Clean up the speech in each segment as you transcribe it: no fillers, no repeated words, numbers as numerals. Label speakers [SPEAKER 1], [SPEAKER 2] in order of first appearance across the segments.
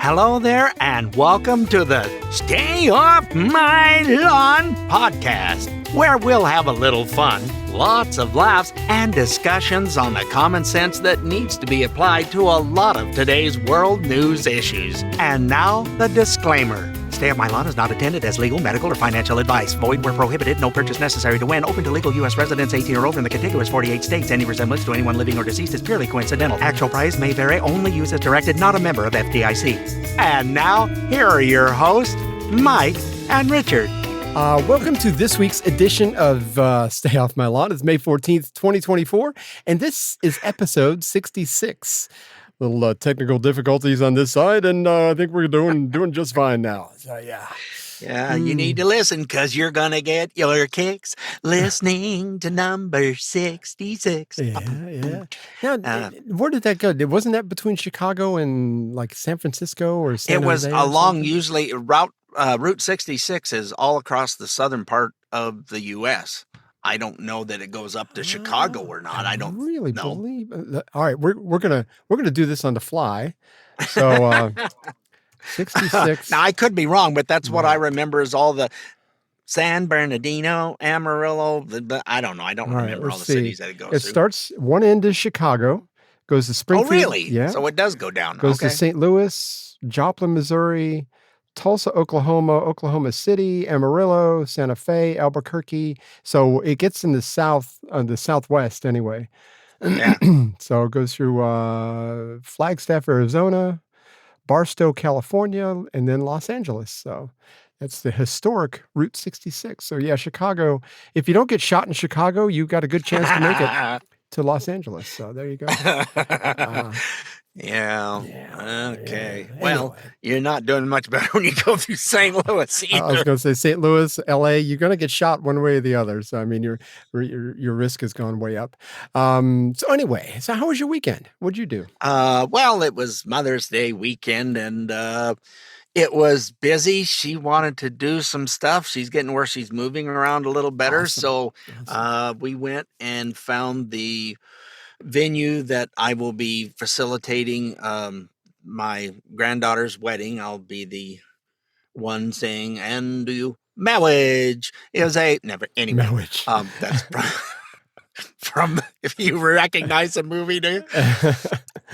[SPEAKER 1] Hello there, and welcome to the Stay Off My Lawn podcast, where we'll have a little fun, lots of laughs, and discussions on the common sense that needs to be applied to a lot of today's world news issues. And now, the disclaimer. Stay Off My Lawn is not intended as legal, medical, or financial advice. Void where prohibited. No purchase necessary to win. Open to legal U.S. residents 18 or older in the contiguous 48 states. Any resemblance to anyone living or deceased is purely coincidental. Actual price may vary. Only use as directed. Not a member of FDIC. And now, here are your hosts, Mike and Richard.
[SPEAKER 2] Welcome to this week's edition of Stay Off My Lawn. It's May 14th, 2024, and this is episode 66. Little technical difficulties on this side, and I think we're doing just fine now. So, yeah.
[SPEAKER 1] Yeah, you need to listen because you're going to get your kicks listening to number 66.
[SPEAKER 2] Yeah. Now, where did that go? Wasn't that between Chicago and like San Francisco or San Jose?
[SPEAKER 1] It was along usually Route 66 is all across the southern part of the U.S. I don't know that it goes up to Chicago or not. I don't
[SPEAKER 2] really
[SPEAKER 1] know.
[SPEAKER 2] Believe. All right, we're gonna do this on the fly. So 66.
[SPEAKER 1] Now I could be wrong, but that's what I remember is all the San Bernardino, Amarillo. I don't know. I don't remember all the cities that it goes to.
[SPEAKER 2] It starts one end is Chicago, goes to Springfield.
[SPEAKER 1] Oh, really?
[SPEAKER 2] Yeah.
[SPEAKER 1] So it does go down.
[SPEAKER 2] Goes to St. Louis, Joplin, Missouri, Tulsa, Oklahoma, Oklahoma City, Amarillo, Santa Fe, Albuquerque. So it gets in the southwest anyway.
[SPEAKER 1] Yeah.
[SPEAKER 2] So it goes through Flagstaff, Arizona, Barstow, California, and then Los Angeles. So that's the historic Route 66. So yeah, Chicago. If you don't get shot in Chicago, you've got a good chance to make it to Los Angeles. So there you go.
[SPEAKER 1] Yeah. Okay.
[SPEAKER 2] Yeah.
[SPEAKER 1] Well,
[SPEAKER 2] Anyway.
[SPEAKER 1] You're not doing much better when you go through St. Louis either.
[SPEAKER 2] I was going to say St. Louis, LA. You're going to get shot one way or the other. So I mean, your risk has gone way up. So anyway, so how was your weekend? What'd you do?
[SPEAKER 1] Well, it was Mother's Day weekend, and it was busy. She wanted to do some stuff. She's getting where she's moving around a little better.
[SPEAKER 2] Awesome.
[SPEAKER 1] So we went and found the venue that I will be facilitating my granddaughter's wedding. I'll be the one saying, "And do you marriage is a never anyway."
[SPEAKER 2] Marriage.
[SPEAKER 1] That's from if you recognize the movie, do you?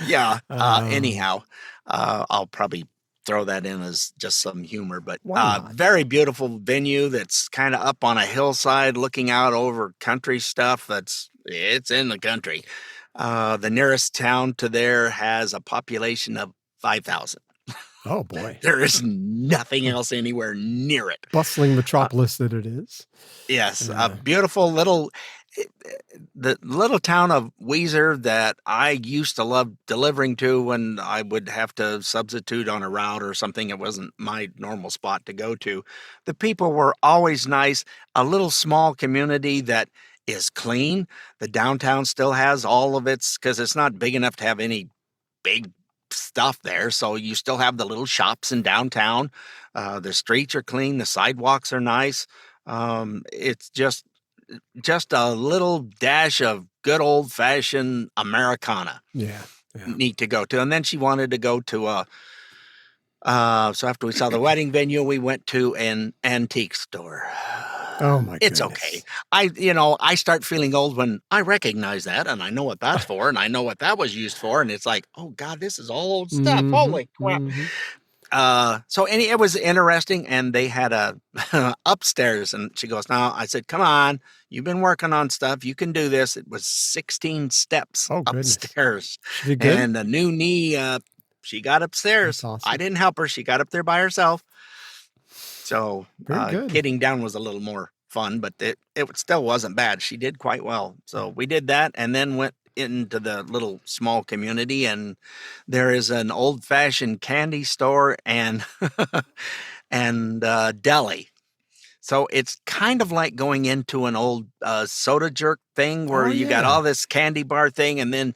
[SPEAKER 1] Yeah. Anyhow, I'll probably throw that in as just some humor, but very beautiful venue that's kind of up on a hillside looking out over country stuff. It's in the country. The nearest town to there has a population of 5,000.
[SPEAKER 2] Oh boy.
[SPEAKER 1] There is nothing else anywhere near it.
[SPEAKER 2] Bustling metropolis that it is.
[SPEAKER 1] Yes. A beautiful the little town of Weiser that I used to love delivering to when I would have to substitute on a route or something. It wasn't my normal spot to go to. The people were always nice. A little small community that is clean. The downtown still has all of its, because it's not big enough to have any big stuff there. So you still have the little shops in downtown. The streets are clean. The sidewalks are nice. It's just a little dash of good old fashioned Americana.
[SPEAKER 2] Yeah.
[SPEAKER 1] Neat to go to. And then she wanted to go to so after we saw the wedding venue, we went to an antique store.
[SPEAKER 2] Oh my goodness.
[SPEAKER 1] It's okay. I start feeling old when I recognize that and I know what that's for and I know what that was used for. And it's like, oh God, this is all old stuff.
[SPEAKER 2] Mm-hmm.
[SPEAKER 1] Holy crap. It was interesting. And they had a upstairs and she goes, "Now," I said, "Come on, you've been working on stuff. You can do this." It was 16 steps upstairs.
[SPEAKER 2] She did good?
[SPEAKER 1] And a new knee, she got upstairs.
[SPEAKER 2] Awesome.
[SPEAKER 1] I didn't help her. She got up there by herself. So
[SPEAKER 2] good.
[SPEAKER 1] getting down was a little more fun, but it still wasn't bad. She did quite well. So we did that and then went into the little small community, and there is an old-fashioned candy store and deli. So it's kind of like going into an old soda jerk thing where you got all this candy bar thing, and then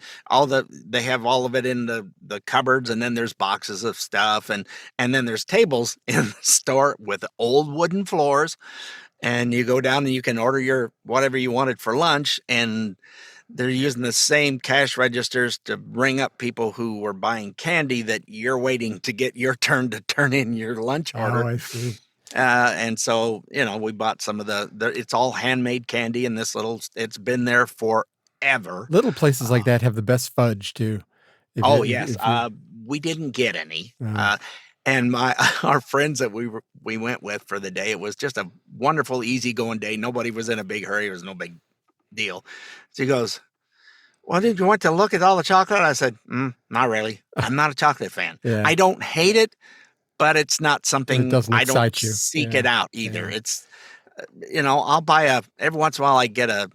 [SPEAKER 1] they have all of it in the cupboards, and then there's boxes of stuff, and then there's tables in the store with old wooden floors, and you go down and you can order your whatever you wanted for lunch, and they're using the same cash registers to ring up people who were buying candy that you're waiting to get your turn to turn in your lunch
[SPEAKER 2] Oh,
[SPEAKER 1] order.
[SPEAKER 2] I see.
[SPEAKER 1] And so, we bought some of it's all handmade candy in this it's been there forever.
[SPEAKER 2] Little places like
[SPEAKER 1] Uh,
[SPEAKER 2] that have the best fudge too.
[SPEAKER 1] oh yes.
[SPEAKER 2] If you
[SPEAKER 1] We didn't get any.
[SPEAKER 2] uh,
[SPEAKER 1] And our friends that we went with for the day, it was just a wonderful, easygoing day. Nobody was in a big hurry. It was no big deal. She goes, "Well, did you want to look at all the chocolate?" I said, "Not really. I'm not a chocolate fan.
[SPEAKER 2] yeah,
[SPEAKER 1] I don't hate it, but it's not
[SPEAKER 2] but it
[SPEAKER 1] something
[SPEAKER 2] doesn't
[SPEAKER 1] I don't
[SPEAKER 2] excite you.
[SPEAKER 1] seek it
[SPEAKER 2] Yeah,
[SPEAKER 1] out either.
[SPEAKER 2] yeah.
[SPEAKER 1] It's, I'll buy every once in a while I get a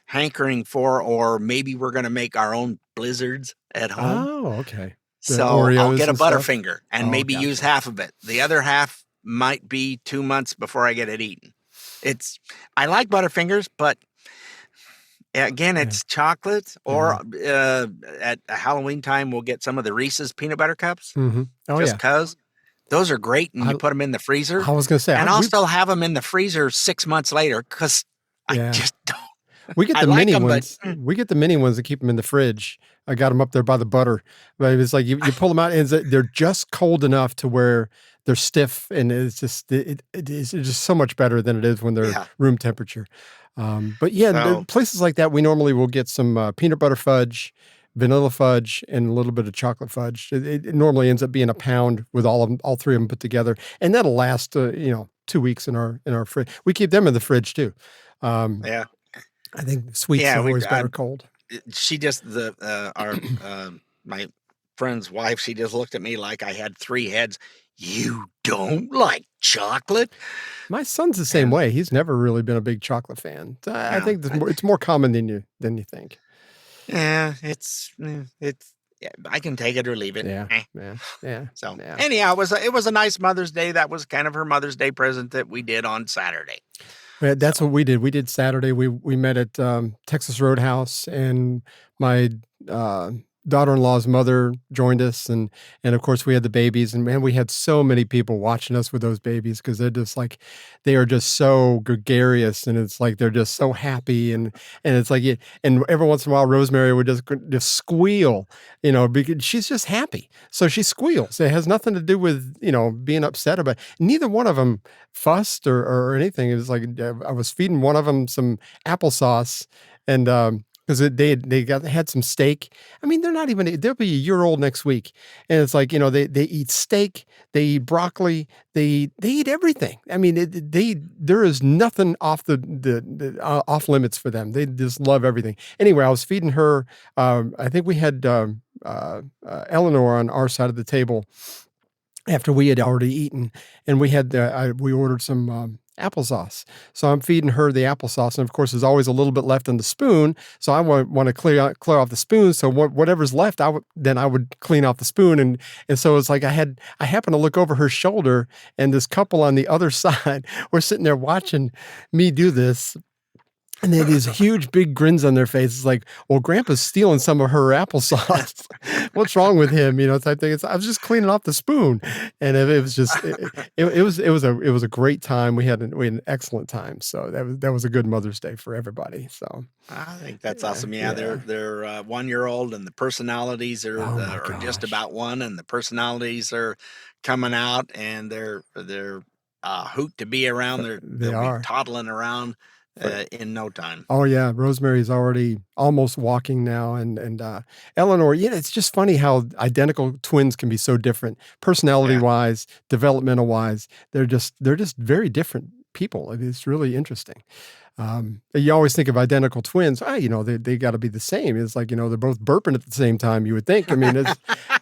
[SPEAKER 1] hankering for, or maybe we're going to make our own blizzards at home.
[SPEAKER 2] Oh, okay. The
[SPEAKER 1] So I'll
[SPEAKER 2] Oreos
[SPEAKER 1] get a
[SPEAKER 2] and stuff?
[SPEAKER 1] Butterfinger and
[SPEAKER 2] Oh,
[SPEAKER 1] maybe use
[SPEAKER 2] gotcha.
[SPEAKER 1] half of it. The other half might be 2 months before I get it eaten. I like Butterfingers, but again,
[SPEAKER 2] Yeah,
[SPEAKER 1] it's chocolate.
[SPEAKER 2] yeah.
[SPEAKER 1] Or at Halloween time, we'll get some of the Reese's peanut butter cups,
[SPEAKER 2] Mhm. Oh,
[SPEAKER 1] just
[SPEAKER 2] yeah.
[SPEAKER 1] cause those are great, and
[SPEAKER 2] I
[SPEAKER 1] you put them in the freezer.
[SPEAKER 2] I was gonna say,
[SPEAKER 1] And I'll still have them in the freezer 6 months later because I
[SPEAKER 2] yeah.
[SPEAKER 1] just don't.
[SPEAKER 2] We get
[SPEAKER 1] I
[SPEAKER 2] the
[SPEAKER 1] like
[SPEAKER 2] mini
[SPEAKER 1] them, but
[SPEAKER 2] ones. We get the mini ones that keep them in the fridge. I got them up there by the butter. But it's like you pull them out, and they're just cold enough to where they're stiff, and it's just it's just so much better than it is when they're
[SPEAKER 1] yeah.
[SPEAKER 2] room temperature. But yeah,
[SPEAKER 1] So
[SPEAKER 2] places like that, we normally will get some peanut butter fudge, vanilla fudge, and a little bit of chocolate fudge. It normally ends up being a pound with all three of them put together, and that'll last 2 weeks in our fridge. We keep them in the fridge too. Um,
[SPEAKER 1] yeah,
[SPEAKER 2] I think sweets
[SPEAKER 1] yeah.
[SPEAKER 2] are always better cold.
[SPEAKER 1] She just our my friend's wife. She just looked at me like I had three heads. You don't like chocolate?
[SPEAKER 2] My son's the same
[SPEAKER 1] And
[SPEAKER 2] way. He's never really been a big chocolate fan. I
[SPEAKER 1] yeah,
[SPEAKER 2] think it's more common than you think.
[SPEAKER 1] yeah, it's yeah, I can take it or leave it.
[SPEAKER 2] Yeah, yeah, yeah,
[SPEAKER 1] So
[SPEAKER 2] yeah.
[SPEAKER 1] anyhow, it was a nice Mother's Day. That was kind of her Mother's Day present that we did on Saturday.
[SPEAKER 2] Yeah,
[SPEAKER 1] So
[SPEAKER 2] that's what we did. We did Saturday. We met at Texas Roadhouse, and my uh, daughter-in-law's mother joined us, and of course we had the babies, and man, we had so many people watching us with those babies because they are just so gregarious, and it's like they're just so happy, and it's like and every once in a while Rosemary would just squeal, because she's just happy, so she squeals. It has nothing to do with being upset about it. Neither one of them fussed or anything. It was like I was feeding one of them some applesauce, and because had some steak. I mean, they'll be a year old next week, and it's like they eat steak, they eat broccoli, they eat everything. I mean, there is nothing off limits for them. They just love everything. Anyway, I was feeding her. I think we had Eleanor on our side of the table after we had already eaten, and we ordered some applesauce. So I'm feeding her the applesauce, and of course, there's always a little bit left on the spoon. So I want to clear off the spoon. So whatever's left, I would clean off the spoon, and so it's like I happened to look over her shoulder, and this couple on the other side were sitting there watching me do this. And they had these huge, big grins on their faces, like, "Well, Grandpa's stealing some of her applesauce. What's wrong with him?" Type thing. I was just cleaning off the spoon, and it was just, it was a great time. We had an excellent time. So that was a good Mother's Day for everybody. So
[SPEAKER 1] I think that's
[SPEAKER 2] yeah,
[SPEAKER 1] awesome. Yeah,
[SPEAKER 2] yeah.
[SPEAKER 1] they're 1 year old, and the personalities
[SPEAKER 2] Oh my
[SPEAKER 1] are just
[SPEAKER 2] gosh,
[SPEAKER 1] about one, and the personalities are coming out, and they're a hoot to be around.
[SPEAKER 2] they
[SPEAKER 1] They'll be
[SPEAKER 2] are.
[SPEAKER 1] toddling around in no time.
[SPEAKER 2] Oh yeah, Rosemary's already almost walking now, and Eleanor. Yeah, it's just funny how identical twins can be so different, personality
[SPEAKER 1] Yeah.
[SPEAKER 2] wise, developmental wise. They're just very different people. It's really interesting. You always think of identical twins. They got to be the same. It's like they're both burping at the same time. You would think. I mean,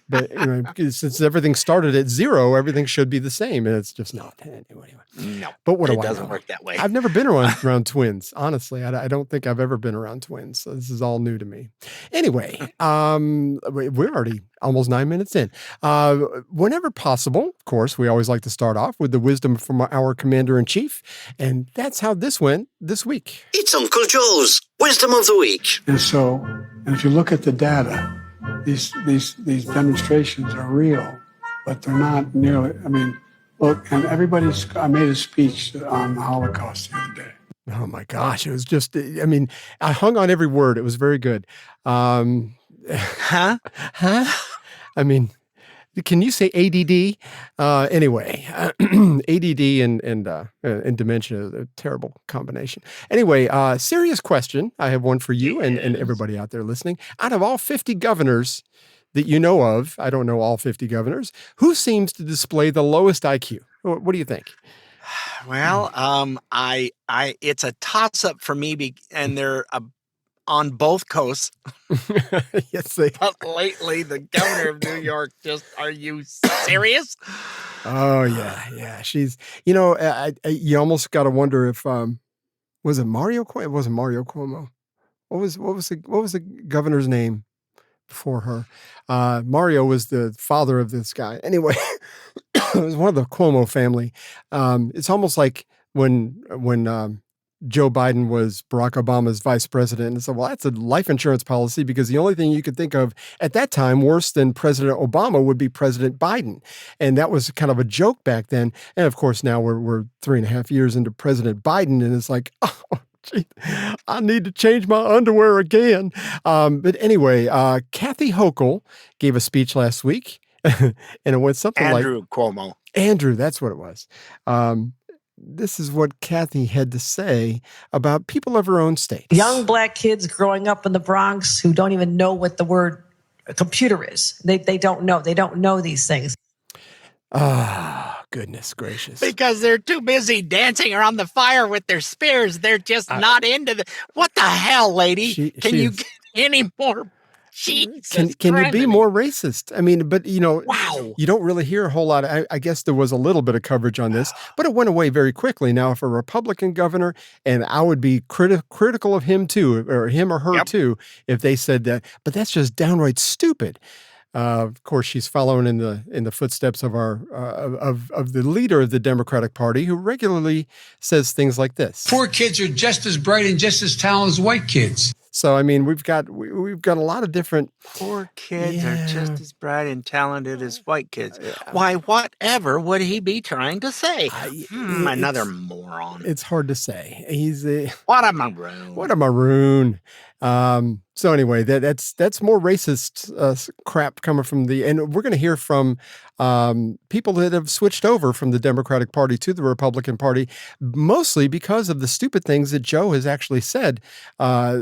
[SPEAKER 2] but because since everything started at zero, everything should be the same, and it's just not. Anyway.
[SPEAKER 1] No,
[SPEAKER 2] But what do
[SPEAKER 1] it
[SPEAKER 2] I
[SPEAKER 1] doesn't
[SPEAKER 2] know?
[SPEAKER 1] work that way.
[SPEAKER 2] I've never been around twins. Honestly, I don't think I've ever been around twins. So this is all new to me. Anyway, we're already almost 9 minutes in. Whenever possible, of course, we always like to start off with the wisdom from our commander in chief, and that's how this went this week.
[SPEAKER 3] It's Uncle Joe's Wisdom of the Week.
[SPEAKER 4] And if you look at the data, these demonstrations are real, but they're not nearly. I mean, look, and I made a speech on the Holocaust the other day.
[SPEAKER 2] Oh my gosh, it was just, I mean, I hung on every word. It was very good. Um,
[SPEAKER 1] Huh?
[SPEAKER 2] huh? I mean, can you say ADD? Anyway, ADD and dementia is a terrible combination. Anyway, serious question. I have one for you and
[SPEAKER 1] Yes.
[SPEAKER 2] everybody out there listening. Out of all 50 governors that you know of, I don't know all 50 governors, who seems to display the lowest IQ? What do you think?
[SPEAKER 1] Well, it's a toss up for me, and they're on both coasts.
[SPEAKER 2] Yes, they.
[SPEAKER 1] But lately, the governor of New York are you serious?
[SPEAKER 2] Oh yeah. She's, you almost got to wonder if, was it Mario Cuomo? It wasn't Mario Cuomo. What was the governor's name before her? Mario was the father of this guy. Anyway, it was one of the Cuomo family. It's almost like when Joe Biden was Barack Obama's vice president. And so, well, that's a life insurance policy because the only thing you could think of at that time worse than President Obama would be President Biden. And that was kind of a joke back then. And of course, now we're 3.5 years into President Biden, and it's like, oh, gee, I need to change my underwear again. But anyway, Kathy Hochul gave a speech last week, and it went something
[SPEAKER 1] Andrew Cuomo.
[SPEAKER 2] Andrew, that's what it was. This is what Kathy had to say about people of her own states.
[SPEAKER 5] Young black kids growing up in the Bronx who don't even know what the word computer is. They don't know. They don't know these things.
[SPEAKER 2] Ah, goodness gracious.
[SPEAKER 1] Because they're too busy dancing around the fire with their spears. They're just not into what the hell, lady? Can you get any more? Jesus
[SPEAKER 2] Can you be more racist? I mean, but
[SPEAKER 1] wow.
[SPEAKER 2] You don't really hear a whole lot. I guess there was a little bit of coverage on this, but it went away very quickly. Now, if a Republican governor, and I would be critical of him too, or him or her too, if they said that, but that's just downright stupid. Of course, she's following in the footsteps of our of the leader of the Democratic Party, who regularly says things like this:
[SPEAKER 6] "Poor kids are just as bright and just as talented as white kids."
[SPEAKER 2] So, I mean, we've got a lot of different.
[SPEAKER 1] Poor kids are just as bright and talented as white kids. Why, whatever would he be trying to say? Another moron.
[SPEAKER 2] It's hard to say.
[SPEAKER 1] What a maroon.
[SPEAKER 2] What a maroon. So anyway, that's more racist crap coming from and we're going to hear from people that have switched over from the Democratic Party to the Republican Party, mostly because of the stupid things that Joe has actually said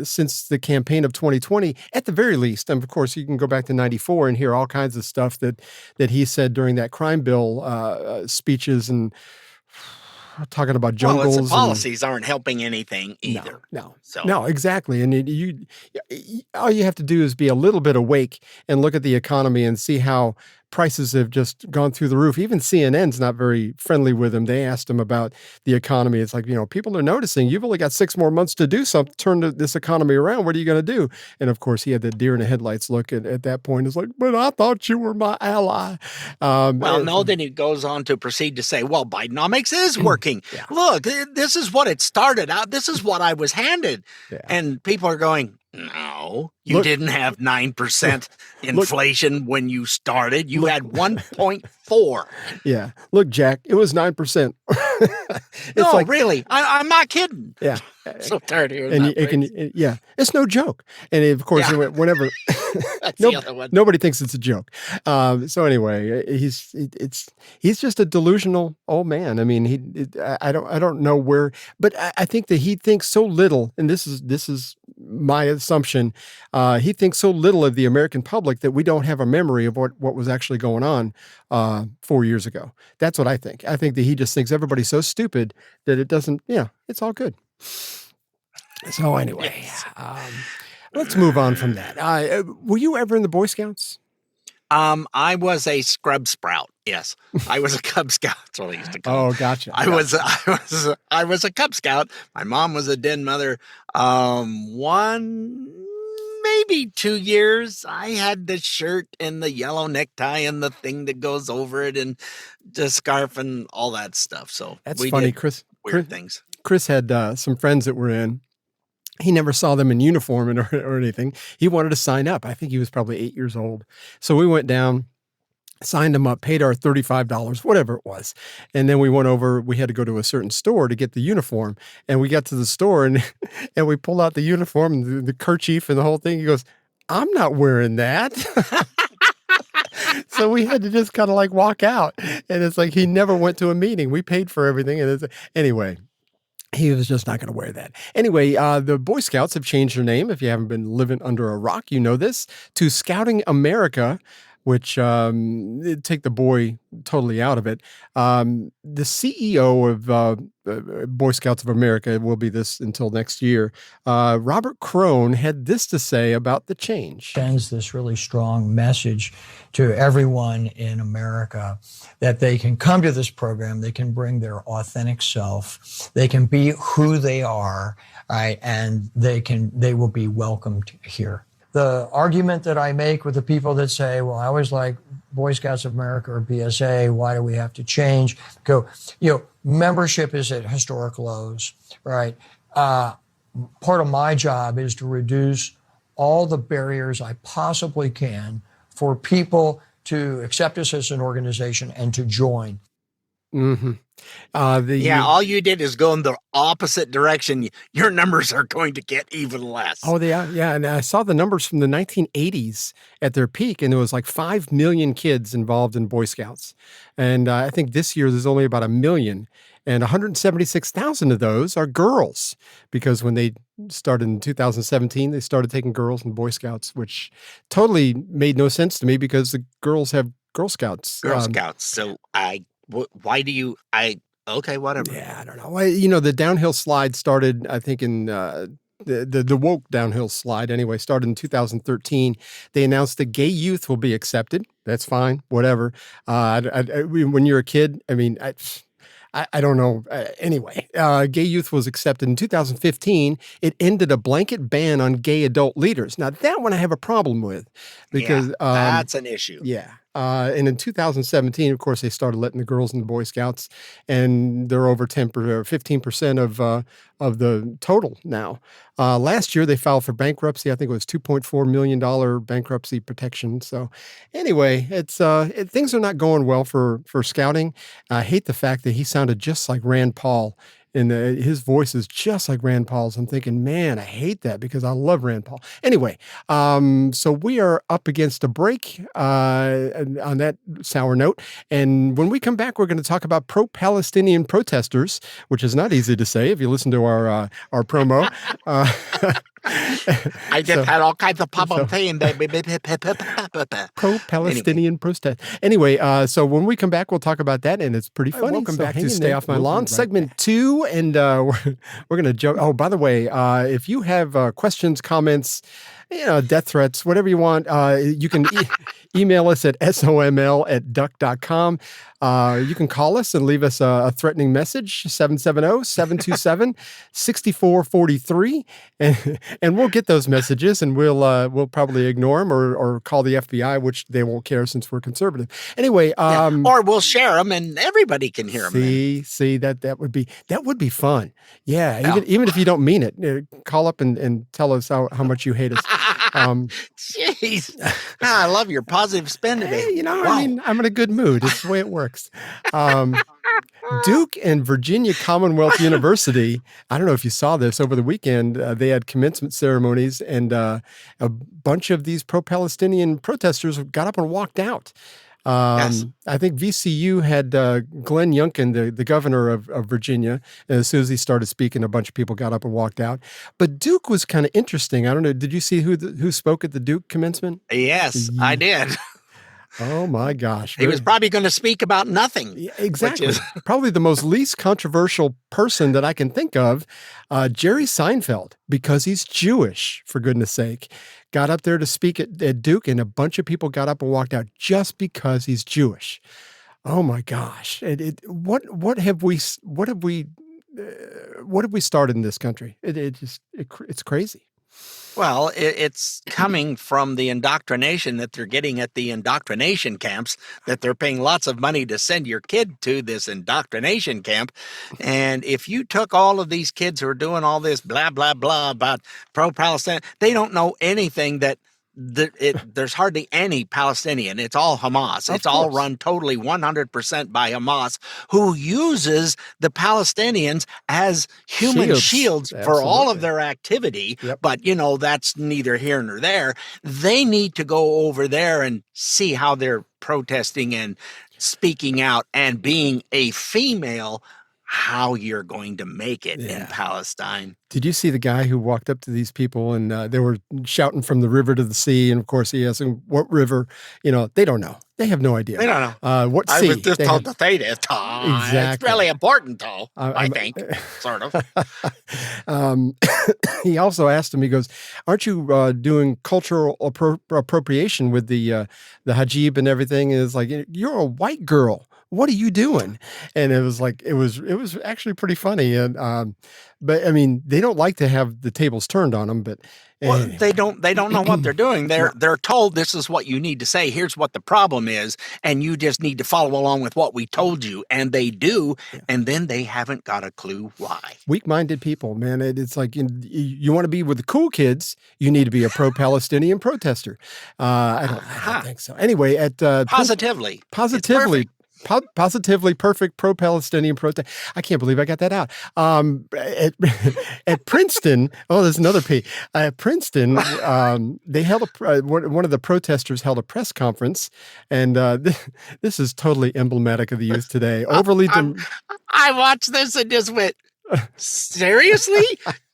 [SPEAKER 2] since the campaign of 2020, at the very least. And of course, you can go back to 94 and hear all kinds of stuff that he said during that crime bill speeches and talking about jungles.
[SPEAKER 1] Well, its policies aren't helping anything either.
[SPEAKER 2] No, exactly. And all you have to do is be a little bit awake and look at the economy and see how prices have just gone through the roof. Even CNN's not very friendly with him. They asked him about the economy. It's like, people are noticing you've only got 6 more months to do something, turn this economy around. What are you going to do? And of course, he had that deer in the headlights look at that point. It's like, but I thought you were my ally.
[SPEAKER 1] Then he goes on to proceed to say, well, Bidenomics is working. Look, this is what it started out. This is what I was handed. Yeah. And people are going, no, you didn't have 9% inflation when you started. You had 1.4.
[SPEAKER 2] Yeah. Look, Jack, it was 9%.
[SPEAKER 1] No, really. I'm not kidding.
[SPEAKER 2] Yeah.
[SPEAKER 1] I'm so tired of hearing
[SPEAKER 2] and
[SPEAKER 1] that.
[SPEAKER 2] It's no joke. And of course, whenever nobody thinks it's a joke. So anyway, he's just a delusional old man. I mean, I don't know where, but I think that he thinks so little, and this is my assumption. He thinks so little of the American public that we don't have a memory of what was actually going on 4 years ago. That's what I think. I think that he just thinks everybody's so stupid that it doesn't. Yeah, it's all good. So anyway, let's move on from that. Were you ever in the Boy Scouts?
[SPEAKER 1] I was a scrub sprout. Yes, I was a Cub Scout. That's what I used to call.
[SPEAKER 2] Oh, gotcha.
[SPEAKER 1] I was a Cub Scout. My mom was a den mother. 1, maybe 2 years. I had the shirt and the yellow necktie and the thing that goes over it and the scarf and all that stuff. So
[SPEAKER 2] that's funny, Chris.
[SPEAKER 1] Weird things.
[SPEAKER 2] Chris had some friends that were in. He never saw them in uniform or anything. He wanted to sign up. I think he was probably 8 years old. So we went down signed them up, paid our $35, whatever it was. And then we went over, we had to go to a certain store to get the uniform. And we got to the store and, and we pulled out the uniform and the kerchief and the whole thing. He goes, I'm not wearing that. So we had to just kind of like walk out. And it's like he never went to a meeting. We paid for everything. And anyway, he was just not going to wear that. Anyway, the Boy Scouts have changed their name. If you haven't been living under a rock, you know this, to Scouting America, which take the boy totally out of it. The CEO of Boy Scouts of America will be this until next year. Robert Crone had this to say about the change.
[SPEAKER 7] Sends this really strong message to everyone in America that they can come to this program, they can bring their authentic self, they can be who they are, right, and they will be welcomed here. The argument that I make with the people that say, well, I always like Boy Scouts of America or BSA, why do we have to change? Membership is at historic lows, right? Part of my job is to reduce all the barriers I possibly can for people to accept us as an organization and to join.
[SPEAKER 2] Mm-hmm.
[SPEAKER 1] All you did is go in the opposite direction. Your numbers are going to get even less.
[SPEAKER 2] Oh, yeah. And I saw the numbers from the 1980s at their peak, and there was like 5 million kids involved in Boy Scouts. And I think this year there's only about 1 million. And 176,000 of those are girls, because when they started in 2017, they started taking girls in Boy Scouts, which totally made no sense to me because the girls have Girl Scouts.
[SPEAKER 1] Girl Scouts. So why do you, okay, whatever.
[SPEAKER 2] Yeah, I don't know. Well, the downhill slide started, I think, in the woke downhill slide anyway, started in 2013. They announced that gay youth will be accepted. That's fine, whatever. When you're a kid, I don't know. Anyway, gay youth was accepted in 2015. It ended a blanket ban on gay adult leaders. Now, that one I have a problem with because
[SPEAKER 1] that's an issue.
[SPEAKER 2] Yeah. And in 2017, of course, they started letting the girls in the Boy Scouts, and they're over 10% or 15% of the total now. Last year, they filed for bankruptcy. I think it was $2.4 million bankruptcy protection. So anyway, things are not going well for scouting. I hate the fact that he sounded just like Rand Paul. And his voice is just like Rand Paul's. I'm thinking, man, I hate that because I love Rand Paul. Anyway, so we are up against a break on that sour note. And when we come back, we're going to talk about pro-Palestinian protesters, which is not easy to say if you listen to our promo.
[SPEAKER 1] I just had all kinds of pop-up saying that.
[SPEAKER 2] Pro-Palestinian protest. Anyway, so when we come back, we'll talk about that, and it's pretty funny. Welcome back to Stay Off My Lawn, segment 2, and we're going to joke. Oh, by the way, if you have questions, comments, death threats, whatever you want, you can email us at soml@duck.com. You can call us and leave us a threatening message, 770-727-6443. And we'll get those messages, and we'll probably ignore them or call the FBI, which they won't care since we're conservative. Anyway,
[SPEAKER 1] or we'll share them and everybody can hear them.
[SPEAKER 2] See that would be fun. Yeah, even if you don't mean it, call up and tell us how much you hate us.
[SPEAKER 1] Jeez, I love your positive spin today.
[SPEAKER 2] Hey, I'm in a good mood. It's the way it works. Duke and Virginia Commonwealth University, I don't know if you saw this over the weekend, they had commencement ceremonies, and a bunch of these pro-Palestinian protesters got up and walked out.
[SPEAKER 1] Yes.
[SPEAKER 2] I think VCU had Glenn Youngkin, the governor of Virginia, and as soon as he started speaking, a bunch of people got up and walked out. But Duke was kind of interesting. I don't know, did you see who spoke at the Duke commencement?
[SPEAKER 1] Yes, I did.
[SPEAKER 2] Oh my gosh.
[SPEAKER 1] He was probably going to speak about nothing.
[SPEAKER 2] Yeah, exactly. Probably the most least controversial person that I can think of, Jerry Seinfeld, because he's Jewish, for goodness sake, got up there to speak at Duke, and a bunch of people got up and walked out just because he's Jewish. Oh my gosh. What have we started in this country? It's crazy.
[SPEAKER 1] Well, it's coming from the indoctrination that they're getting at the indoctrination camps, that they're paying lots of money to send your kid to this indoctrination camp. And if you took all of these kids who are doing all this blah, blah, blah about pro-Palestine, they don't know anything that there's hardly any Palestinian. It's all Hamas.
[SPEAKER 2] Of
[SPEAKER 1] It's all
[SPEAKER 2] course.
[SPEAKER 1] run totally 100% by Hamas, who uses the Palestinians as human shields for all of
[SPEAKER 2] Absolutely.
[SPEAKER 1] their activity.
[SPEAKER 2] Yep.
[SPEAKER 1] But, that's neither here nor there. They need to go over there and see how they're protesting and speaking out, and being a female, how you're going to make it in
[SPEAKER 2] Yeah.
[SPEAKER 1] Palestine.
[SPEAKER 2] Did you see the guy who walked up to these people and they were shouting from the river to the sea? And of course, he asked them, what river? They don't know. They have no idea.
[SPEAKER 1] They don't know.
[SPEAKER 2] What
[SPEAKER 1] I
[SPEAKER 2] sea?
[SPEAKER 1] was just
[SPEAKER 2] They
[SPEAKER 1] told
[SPEAKER 2] have-
[SPEAKER 1] that they did.
[SPEAKER 2] Exactly.
[SPEAKER 1] It's really important, though, I
[SPEAKER 2] I'm-
[SPEAKER 1] think, sort of.
[SPEAKER 2] He also asked him, he goes, aren't you doing cultural appropriation with the hijab and everything? And it's like, you're a white girl. What are you doing? And it was like, it was actually pretty funny. And, but I mean, they don't like to have the tables turned on them, but
[SPEAKER 1] Well,
[SPEAKER 2] anyway.
[SPEAKER 1] they don't know what they're doing. They're told this is what you need to say. Here's what the problem is, and you just need to follow along with what we told you. And they do, and then they haven't got a clue why.
[SPEAKER 2] Weak-minded people, man. It's like you want to be with the cool kids, you need to be a pro-Palestinian protester. I don't think so. Anyway, at
[SPEAKER 1] Positively.
[SPEAKER 2] positively. Positively perfect pro-Palestinian protest. I can't believe I got that out. At Princeton, there's another P. At Princeton, they held one of the protesters held a press conference, and this is totally emblematic of the youth today.
[SPEAKER 1] I watched this and just went, seriously?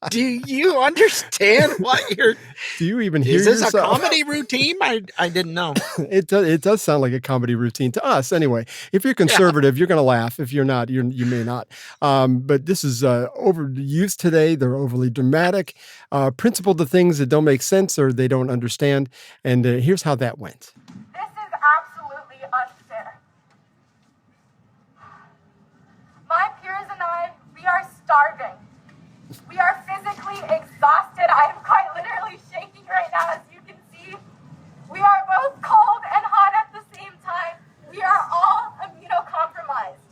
[SPEAKER 1] Do you understand what you're...
[SPEAKER 2] Do you even hear
[SPEAKER 1] Is this
[SPEAKER 2] yourself?
[SPEAKER 1] a comedy routine? I didn't know.
[SPEAKER 2] It does sound like a comedy routine to us. Anyway, if you're conservative, you're going to laugh. If you're not, you may not. But this is overused today. They're overly dramatic, principled to things that don't make sense or they don't understand. And here's how that went.
[SPEAKER 8] This is absolutely unfair. My peers and I, we are starving. We are physically exhausted. I am quite literally shaking right now, as you can see. We are both cold and hot at the same time. We are all immunocompromised.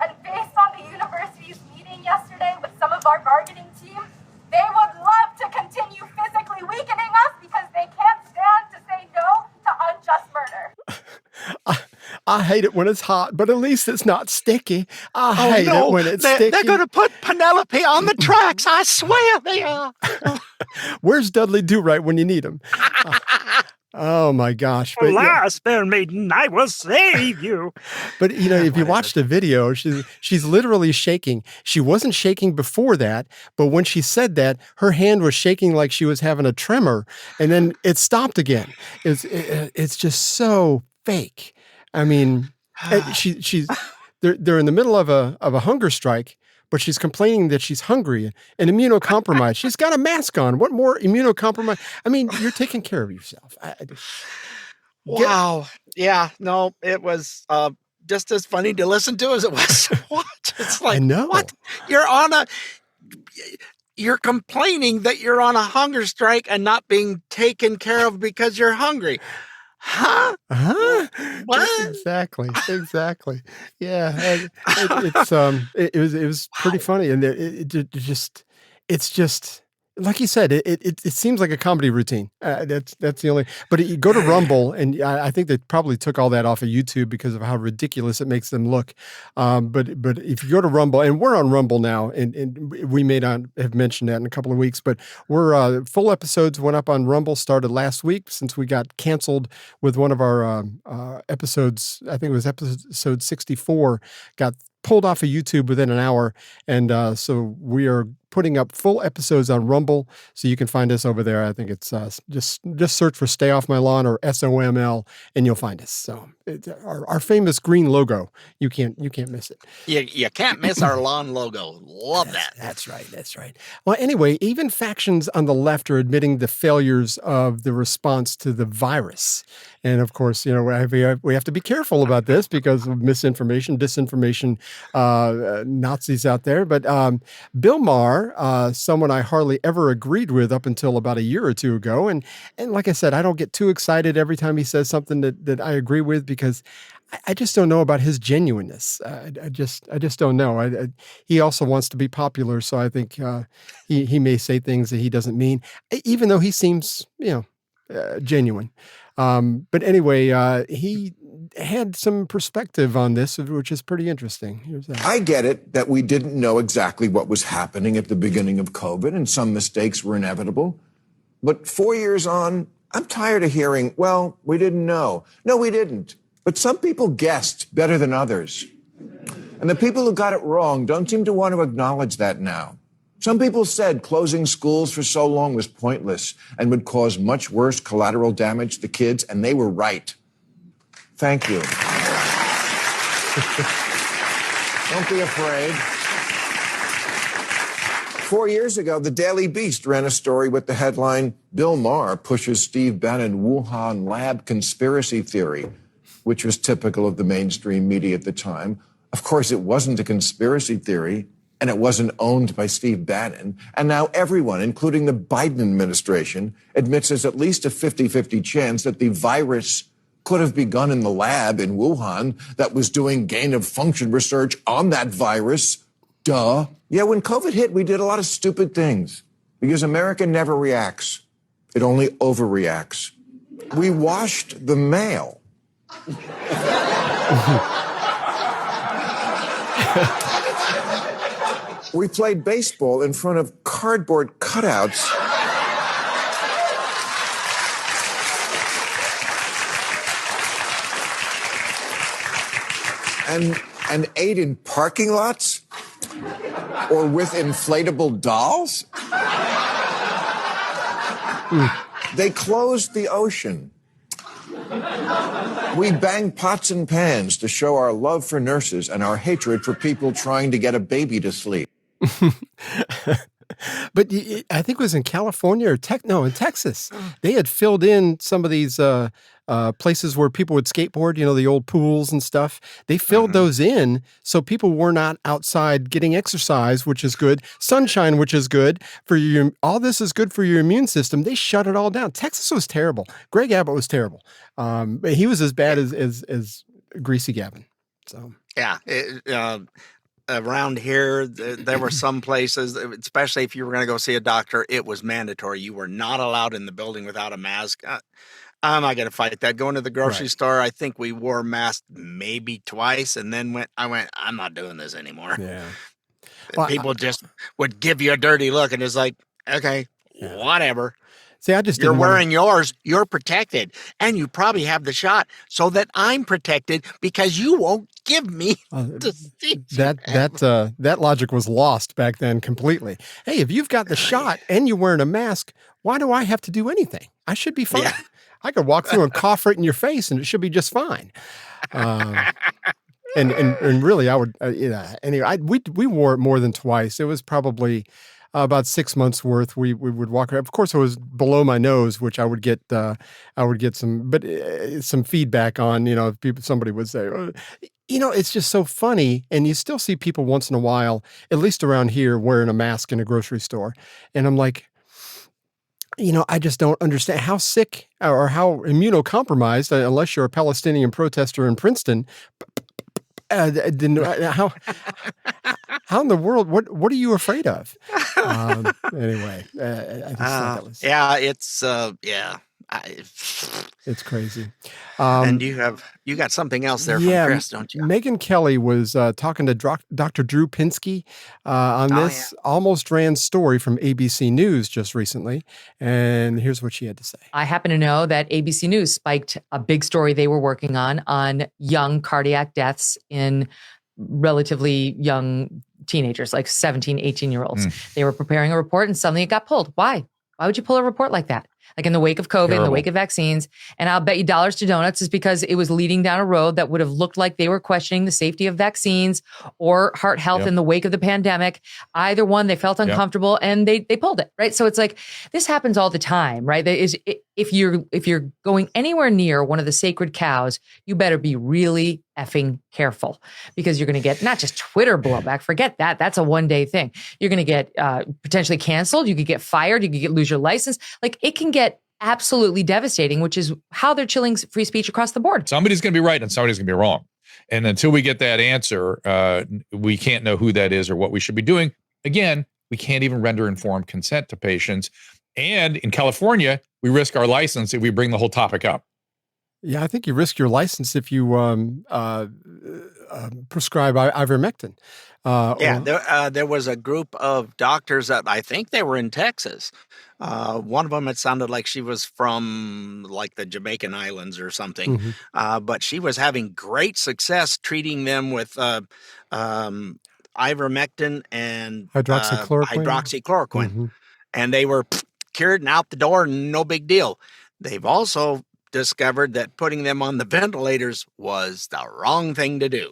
[SPEAKER 8] And based on the university's meeting yesterday with some of our bargaining team, they would love to continue physically weakening us because they can't stand to say no to unjust murder.
[SPEAKER 2] I hate it when it's hot, but at least it's not sticky. I hate it when it's sticky.
[SPEAKER 1] They're going to put Penelope on the tracks. I swear they are.
[SPEAKER 2] Where's Dudley Do-Right when you need him? Oh my gosh! But,
[SPEAKER 1] Alas, fair maiden, I will save you.
[SPEAKER 2] But if you watch the video, she's literally shaking. She wasn't shaking before that, but when she said that, her hand was shaking like she was having a tremor, and then it stopped again. It's just so fake. I mean, they're in the middle of a hunger strike, but she's complaining that she's hungry and immunocompromised. She's got a mask on. What more immunocompromised? I mean, you're taking care of yourself.
[SPEAKER 1] Wow. Yeah. No, it was just as funny to listen to as it was to watch. It's like,
[SPEAKER 2] I know.
[SPEAKER 1] What? You're complaining that you're on a hunger strike and not being taken care of because you're hungry. Huh? What?
[SPEAKER 2] Exactly. Yeah. It was pretty funny, and it's just like you said. It seems like a comedy routine. That's the only. But you go to Rumble, and I think they probably took all that off of YouTube because of how ridiculous it makes them look. But if you go to Rumble, and we're on Rumble now, and we may not have mentioned that in a couple of weeks, but we're full episodes went up on Rumble, started last week since we got canceled with one of our episodes. I think it was episode 64 got pulled off of YouTube within an hour, and so we are putting up full episodes on Rumble, so you can find us over there. I think it's just search for Stay Off My Lawn or SOML, and you'll find us. So it's our famous green logo. You can't miss it.
[SPEAKER 1] You can't miss our lawn logo. Love that.
[SPEAKER 2] That's right. Well, anyway, even factions on the left are admitting the failures of the response to the virus. And of course, we have to be careful about this because of misinformation, disinformation, Nazis out there. But Bill Maher, someone I hardly ever agreed with up until about a year or two ago. And like I said, I don't get too excited every time he says something that I agree with because I just don't know about his genuineness. I just don't know. He also wants to be popular, so I think he may say things that he doesn't mean, even though he seems, genuine. But anyway, he had some perspective on this, which is pretty interesting. Here's that.
[SPEAKER 9] I get it that we didn't know exactly what was happening at the beginning of COVID, and some mistakes were inevitable. But 4 years on, I'm tired of hearing, well, we didn't know. No, we didn't. But some people guessed better than others. And the people who got it wrong don't seem to want to acknowledge that now. Some people said closing schools for so long was pointless and would cause much worse collateral damage to kids, and they were right. Thank you. Don't be afraid. 4 years ago, the Daily Beast ran a story with the headline, Bill Maher pushes Steve Bannon Wuhan lab conspiracy theory, which was typical of the mainstream media at the time. Of course, it wasn't a conspiracy theory, and it wasn't owned by Steve Bannon. And now everyone, including the Biden administration, admits there's at least a 50-50 chance that the virus could have begun in the lab in Wuhan that was doing gain-of-function research on that virus. Duh. Yeah, when COVID hit, we did a lot of stupid things because America never reacts. It only overreacts. We washed the mail. We played baseball in front of cardboard cutouts. And ate in parking lots? Or with inflatable dolls? They closed the ocean. We banged pots and pans to show our love for nurses and our hatred for people trying to get a baby to sleep.
[SPEAKER 2] But I think it was in California or in Texas. They had filled in some of these places where people would skateboard, the old pools and stuff. They filled those in so people were not outside getting exercise, which is good. Sunshine, which is good for your. All this is good for your immune system. They shut it all down. Texas was terrible. Greg Abbott was terrible. He was as bad as Greasy Gavin. So
[SPEAKER 1] yeah. Around here, there were some places, especially if you were going to go see a doctor, it was mandatory. You were not allowed in the building without a mask. I'm not going to fight that. Going to the grocery store, I think we wore masks maybe twice, and then I'm not doing this anymore.
[SPEAKER 2] Yeah.
[SPEAKER 1] People just would give you a dirty look, and it's like, okay, whatever.
[SPEAKER 2] See,
[SPEAKER 1] You're wearing yours. You're protected, and you probably have the shot, so that I'm protected because you won't give me the
[SPEAKER 2] that logic was lost back then completely. Hey, if you've got the shot and you're wearing a mask, why do I have to do anything? I should be fine. Yeah. I could walk through and cough right in your face, and it should be just fine. And really, I would. Anyway, we wore it more than twice. It was probably about 6 months worth. We would walk around. Of course, it was below my nose, which I would get some feedback on. If somebody would say, it's just so funny, and you still see people once in a while, at least around here, wearing a mask in a grocery store, and I'm like, I just don't understand how sick or how immunocompromised, unless you're a Palestinian protester in Princeton. How in the world? What are you afraid of? Anyway, I just thought that was it's crazy.
[SPEAKER 1] And you got something else there from Chris, don't you?
[SPEAKER 2] Megyn Kelly was talking to Dr. Drew Pinsky on this almost ran story from ABC News just recently, and here's what she had to say.
[SPEAKER 10] I happen to know that ABC News spiked a big story they were working on young cardiac deaths in relatively young teenagers, like 17, 18-year-olds. They were preparing a report and suddenly it got pulled. Why? Why would you pull a report like that? Like in the wake of COVID, in the wake of vaccines. And I'll bet you dollars to donuts is because it was leading down a road that would have looked like they were questioning the safety of vaccines or heart health in the wake of the pandemic. Either one, they felt uncomfortable and they pulled it, right? So it's like, this happens all the time, right? If you're going anywhere near one of the sacred cows, you better be really effing careful because you're going to get not just Twitter blowback. Forget that. That's a one-day thing. You're going to get potentially canceled. You could get fired. You could lose your license. Like it can get absolutely devastating, which is how they're chilling free speech across the board.
[SPEAKER 11] Somebody's going to be right and somebody's going to be wrong. And until we get that answer, we can't know who that is or what we should be doing. Again, we can't even render informed consent to patients. And in California, we risk our license if we bring the whole topic up.
[SPEAKER 2] Yeah, I think you risk your license if you prescribe ivermectin.
[SPEAKER 1] There was a group of doctors that I think they were in Texas. One of them, it sounded like she was from like the Jamaican Islands or something, but she was having great success treating them with ivermectin and hydroxychloroquine. And they were cured and out the door, no big deal. They've also discovered that putting them on the ventilators was the wrong thing to do.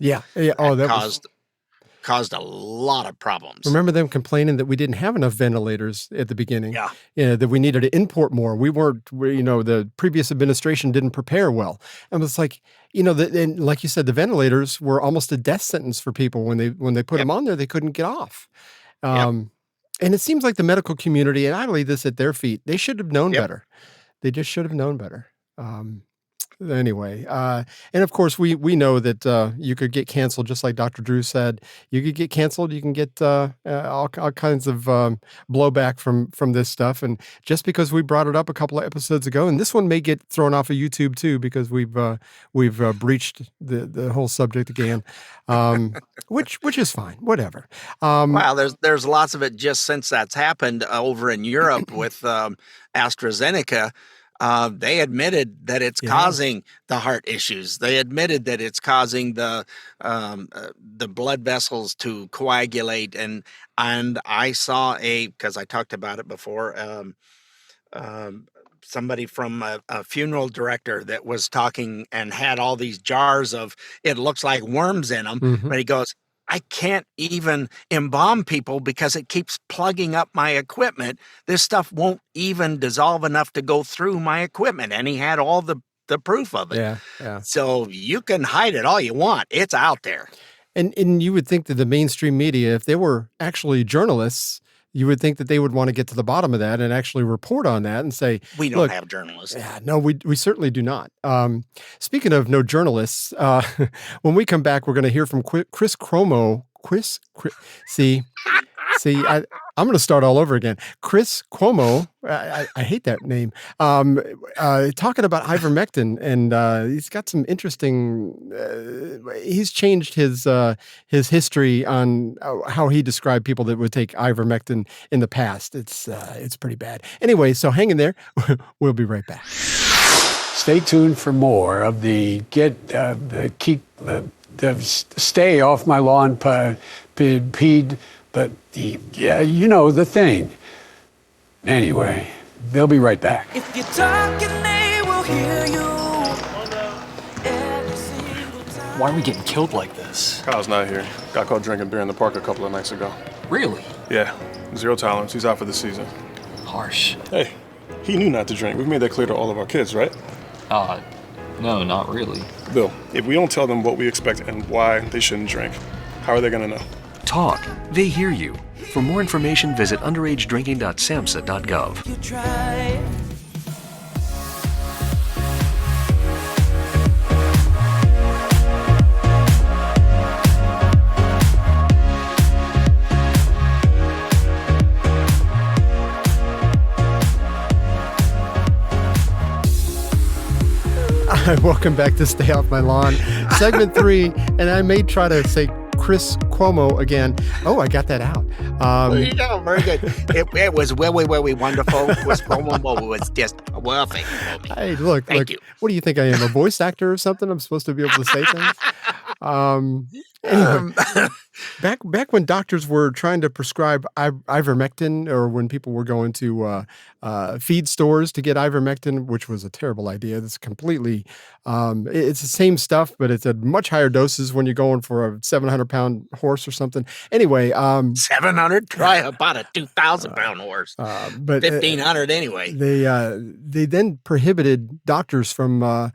[SPEAKER 2] Yeah. Oh, that
[SPEAKER 1] caused a lot of problems.
[SPEAKER 2] Remember them complaining that we didn't have enough ventilators at the beginning?
[SPEAKER 1] Yeah.
[SPEAKER 2] That we needed to import more. The previous administration didn't prepare well. And it's like, and like you said, the ventilators were almost a death sentence for people when they put them on there. They couldn't get off. And it seems like the medical community, and I lay this at their feet, they should have known better. They just should have known better. Anyway, and of course, we know that you could get canceled, just like Dr. Drew said. You could get canceled. You can get all kinds of blowback from this stuff. And just because we brought it up a couple of episodes ago, and this one may get thrown off of YouTube too, because we've breached the whole subject again, which is fine. Whatever.
[SPEAKER 1] Wow, there's lots of it just since that's happened over in Europe with AstraZeneca. They admitted that it's causing the heart issues. They admitted that it's causing the blood vessels to coagulate. And I saw because I talked about it before, somebody from a funeral director that was talking and had all these jars of, it looks like worms in them, but he goes, I can't even embalm people because it keeps plugging up my equipment. This stuff won't even dissolve enough to go through my equipment. And he had all the proof of it.
[SPEAKER 2] Yeah.
[SPEAKER 1] So you can hide it all you want. It's out there.
[SPEAKER 2] And you would think that the mainstream media, if they were actually journalists, you would think that they would want to get to the bottom of that and actually report on that and say,
[SPEAKER 1] we don't have journalists.
[SPEAKER 2] Yeah, no, we certainly do not. Speaking of no journalists, when we come back, we're going to hear from Chris Cuomo. I'm going to start all over again. Chris Cuomo, I hate that name, talking about ivermectin, and he's got some interesting, he's changed his history on how he described people that would take ivermectin in the past. It's pretty bad. Anyway, so hang in there. We'll be right back.
[SPEAKER 4] Stay tuned for more of the stay off my lawn peed. But the thing. Anyway, they'll be right back.
[SPEAKER 12] If you're talking, they will hear you.
[SPEAKER 13] Why are we getting killed like this?
[SPEAKER 14] Kyle's not here. Got caught drinking beer in the park a couple of nights ago.
[SPEAKER 13] Really?
[SPEAKER 14] Yeah. 0 tolerance. He's out for the season.
[SPEAKER 13] Harsh.
[SPEAKER 14] Hey, he knew not to drink. We've made that clear to all of our kids, right?
[SPEAKER 13] No, not really.
[SPEAKER 14] Bill, if we don't tell them what we expect and why they shouldn't drink, how are they going to know?
[SPEAKER 15] Talk. They hear you. For more information, visit underagedrinking.samhsa.gov.
[SPEAKER 12] You try.
[SPEAKER 2] Welcome back to Stay Off My Lawn, segment 3, and I may try to say Chris Cuomo again. Oh, I got that out.
[SPEAKER 1] There you go. Very good. It was very wonderful. Chris Cuomo was just perfect.
[SPEAKER 2] Hey, look.
[SPEAKER 1] Thank you.
[SPEAKER 2] What do you think I am, a voice actor or something? I'm supposed to be able to say things? Anyway, back when doctors were trying to prescribe ivermectin, or when people were going to feed stores to get ivermectin, which was a terrible idea. That's completely, it's the same stuff, but it's at much higher doses when you're going for a 700-pound horse or something. Anyway.
[SPEAKER 1] 700? Try about a 2,000-pound horse. But 1,500 anyway.
[SPEAKER 2] They then prohibited doctors from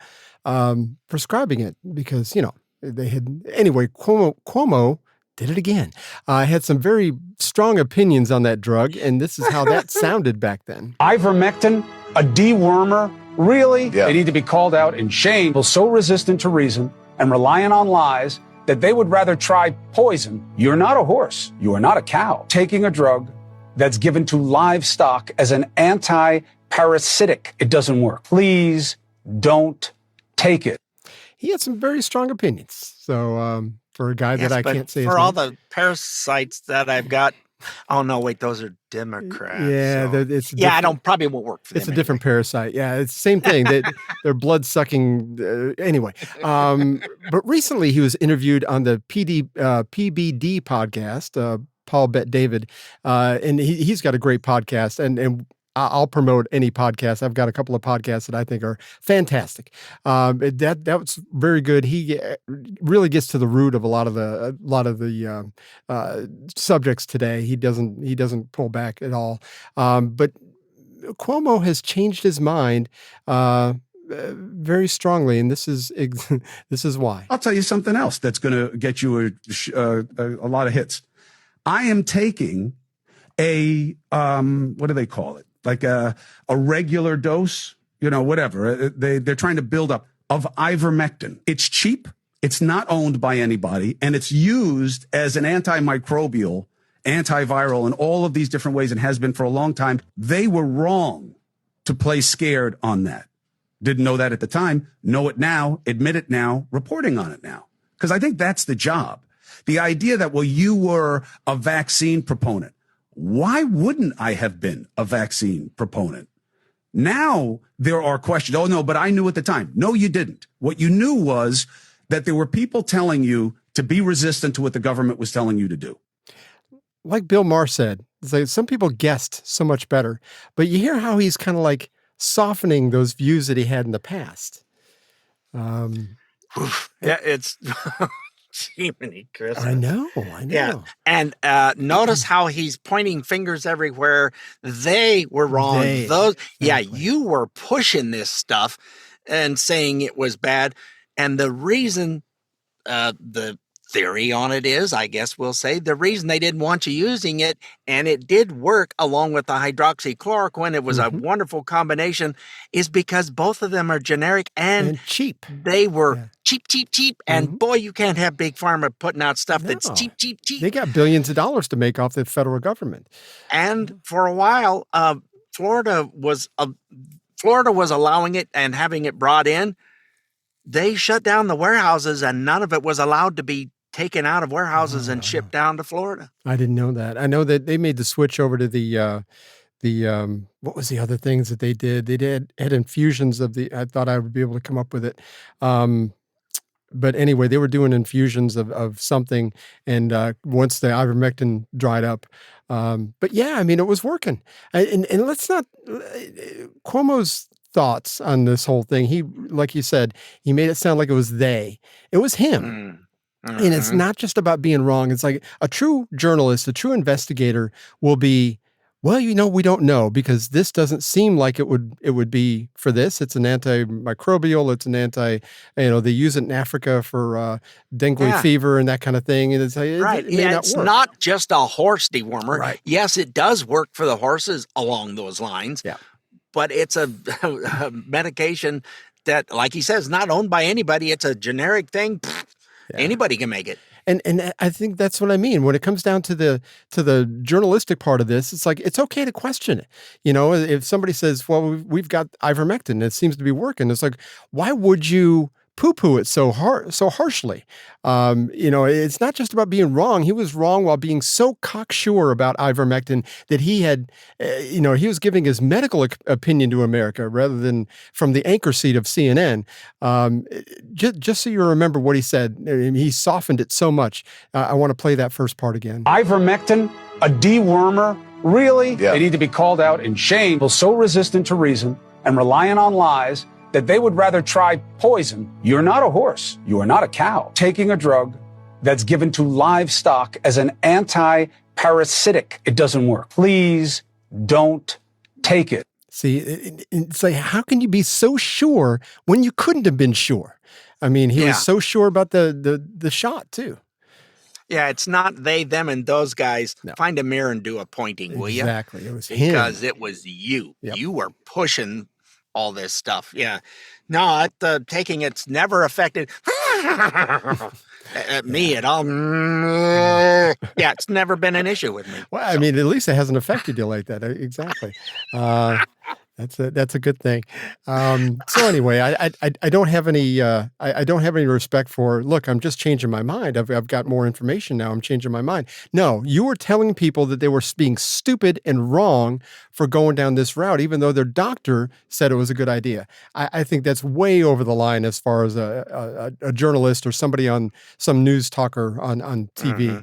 [SPEAKER 2] prescribing it because, they had, anyway, Cuomo did it again. Had some very strong opinions on that drug, and this is how that sounded back then.
[SPEAKER 16] Ivermectin, a dewormer, really?
[SPEAKER 9] Yeah.
[SPEAKER 16] They need to be called out and shamed. So resistant to reason and reliant on lies that they would rather try poison. You're not a horse. You are not a cow. Taking a drug that's given to livestock as an anti-parasitic. It doesn't work. Please don't take it.
[SPEAKER 2] He had some very strong opinions. So for a guy that I can't say his
[SPEAKER 1] for all
[SPEAKER 2] name.
[SPEAKER 1] the parasites that I've got, oh no, wait, those are Democrats.
[SPEAKER 2] Yeah,
[SPEAKER 1] so.
[SPEAKER 2] it's
[SPEAKER 1] I don't probably won't work for them.
[SPEAKER 2] It's a different parasite. Yeah, it's the same thing. They're blood sucking. Anyway, but recently he was interviewed on the PBD podcast. Paul Bet David, and he's got a great podcast, and I'll promote any podcast. I've got a couple of podcasts that I think are fantastic. That was very good. He really gets to the root of a lot of the subjects today. He doesn't pull back at all. But Cuomo has changed his mind very strongly, and this is why.
[SPEAKER 17] I'll tell you something else that's going to get you a lot of hits. I am taking a what do they call it? Like a regular dose, whatever. They're trying to build up of ivermectin. It's cheap. It's not owned by anybody, and it's used as an antimicrobial, antiviral in all of these different ways and has been for a long time. They were wrong to play scared on that. Didn't know that at the time. Know it now. Admit it now. Reporting on it now. Because I think that's the job. The idea that, well, you were a vaccine proponent. Why wouldn't I have been a vaccine proponent? Now there are questions. Oh, no, but I knew at the time. No, you didn't. What you knew was that there were people telling you to be resistant to what the government was telling you to do.
[SPEAKER 2] Like Bill Maher said, it's like some people guessed so much better, but you hear how he's kind of like softening those views that he had in the past.
[SPEAKER 1] Yeah, it's Jiminy Chris.
[SPEAKER 2] I know.
[SPEAKER 1] Yeah, and notice how he's pointing fingers everywhere. They were wrong.
[SPEAKER 2] Exactly.
[SPEAKER 1] You were pushing this stuff and saying it was bad. And the reason, the theory on it is, I guess we'll say, the reason they didn't want you using it, and it did work along with the hydroxychloroquine, it was a wonderful combination, is because both of them are generic and
[SPEAKER 2] cheap.
[SPEAKER 1] They were cheap. And boy, you can't have Big Pharma putting out stuff that's cheap.
[SPEAKER 2] They got billions of dollars to make off the federal government.
[SPEAKER 1] And for a while, Florida was allowing it and having it brought in. They shut down the warehouses, and none of it was allowed to be taken out of warehouses and shipped down to Florida.
[SPEAKER 2] I didn't know that. I know that they made the switch over to the what was the other things that they did? They had infusions of I thought I would be able to come up with it. But anyway, they were doing infusions of something, and once the ivermectin dried up. But yeah, I mean, it was working. And let's not Cuomo's thoughts on this whole thing. He, like you said, he made it sound like it was they. It was him. And it's not just about being wrong. It's like a true journalist, a true investigator will be, well, we don't know, because this doesn't seem like it would be for this. It's an antimicrobial. It's an they use it in Africa for dengue fever and that kind of thing. And it's like,
[SPEAKER 1] right. It's not just a horse dewormer.
[SPEAKER 2] Right.
[SPEAKER 1] Yes, it does work for the horses along those lines.
[SPEAKER 2] Yeah.
[SPEAKER 1] But it's a medication that, like he says, not owned by anybody. It's a generic thing. Anybody can make it.
[SPEAKER 2] And I think that's what I mean. When it comes down to the journalistic part of this, it's like, it's okay to question it. If somebody says, well, we've got ivermectin, it seems to be working. It's like, why would you poo-poo it so harshly? It's not just about being wrong. He was wrong while being so cocksure about ivermectin that he had, he was giving his medical opinion to America rather than from the anchor seat of CNN. Just so you remember what he said, he softened it so much. I want to play that first part again.
[SPEAKER 16] Ivermectin, a dewormer, really?
[SPEAKER 17] Yeah.
[SPEAKER 16] They need to be called out and shamed. So resistant to reason and relying on lies that they would rather try poison. You're not a horse. You are not a cow. Taking a drug that's given to livestock as an anti-parasitic. It doesn't work. Please don't take it.
[SPEAKER 2] See, it's like, how can you be so sure when you couldn't have been sure? I mean, he was so sure about the shot too.
[SPEAKER 1] Yeah, it's not they, them, and those guys. No. Find a mirror and do a pointing, will you?
[SPEAKER 2] Exactly. It was
[SPEAKER 1] because
[SPEAKER 2] him.
[SPEAKER 1] It was you.
[SPEAKER 2] Yep.
[SPEAKER 1] You were pushing all this stuff. Yeah. No, taking it's never affected. Me at all. Yeah, it's never been an issue with me.
[SPEAKER 2] Well, I mean, at least it hasn't affected you like that. Exactly. That's a good thing. So anyway, I don't have any I don't have any respect for. Look, I'm just changing my mind. I've got more information now. I'm changing my mind. No, you were telling people that they were being stupid and wrong for going down this route, even though their doctor said it was a good idea. I think that's way over the line as far as a journalist or somebody on some news talker on TV.
[SPEAKER 1] Mm-hmm.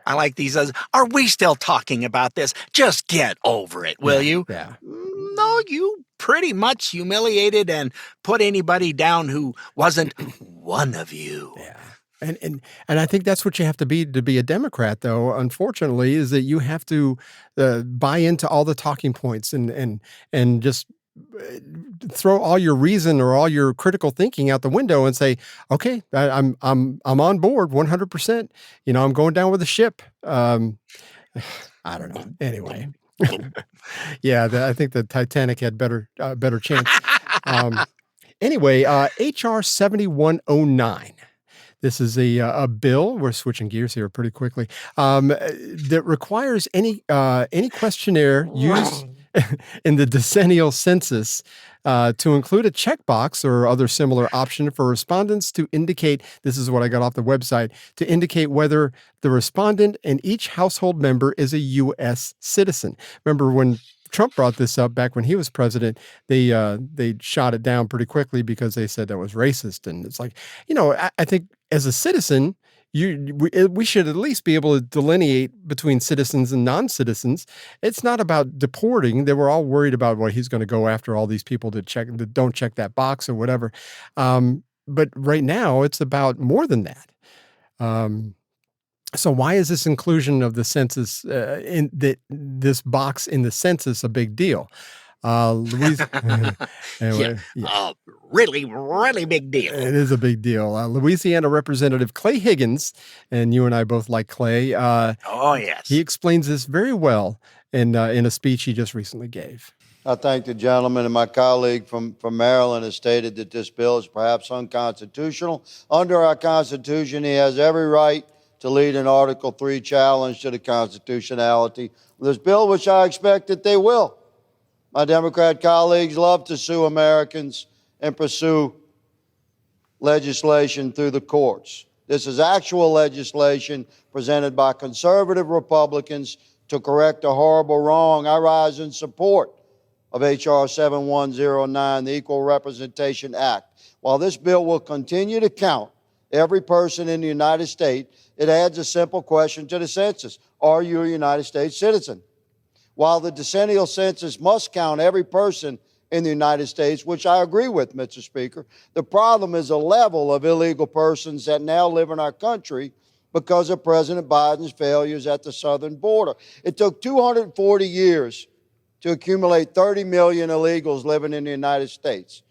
[SPEAKER 1] I like these. Are we still talking about this? Just get over it, will you?
[SPEAKER 2] Yeah.
[SPEAKER 1] No, you pretty much humiliated and put anybody down who wasn't one of you.
[SPEAKER 2] Yeah. And I think that's what you have to be a Democrat, though, unfortunately, is that you have to buy into all the talking points and just throw all your reason or all your critical thinking out the window and say, okay, I'm on board 100%. I'm going down with the ship. I don't know. Anyway. Yeah, I think the Titanic had better chance. Anyway, HR 7109. This is a bill. We're switching gears here pretty quickly. That requires any questionnaire used in the decennial census to include a checkbox or other similar option for respondents to indicate, this is what I got off the website, to indicate whether the respondent and each household member is a U.S. citizen. Remember when Trump brought this up back when he was president, they shot it down pretty quickly because they said that was racist. And it's like, I think as a citizen, we should at least be able to delineate between citizens and non-citizens. It's not about deporting. They were all worried about, well, he's going to go after all these people that don't check that box or whatever. But right now, it's about more than that. So why is this inclusion of the census this box in the census a big deal? Louise, anyway,
[SPEAKER 1] yeah. Really, really big deal.
[SPEAKER 2] It is a big deal. Louisiana Representative Clay Higgins, and you and I both like Clay.
[SPEAKER 1] Oh, yes.
[SPEAKER 2] He explains this very well in a speech he just recently gave.
[SPEAKER 18] I thank the gentleman, and my colleague from Maryland has stated that this bill is perhaps unconstitutional. Under our Constitution, he has every right to lead an Article III challenge to the constitutionality of this bill, which I expect that they will. My Democrat colleagues love to sue Americans and pursue legislation through the courts. This is actual legislation presented by conservative Republicans to correct a horrible wrong. I rise in support of H.R. 7109, the Equal Representation Act. While this bill will continue to count every person in the United States, it adds a simple question to the census. Are you a United States citizen? While the decennial census must count every person in the United States, which I agree with, Mr. Speaker, the problem is the level of illegal persons that now live in our country because of President Biden's failures at the southern border. It took 240 years to accumulate 30 million illegals living in the United States.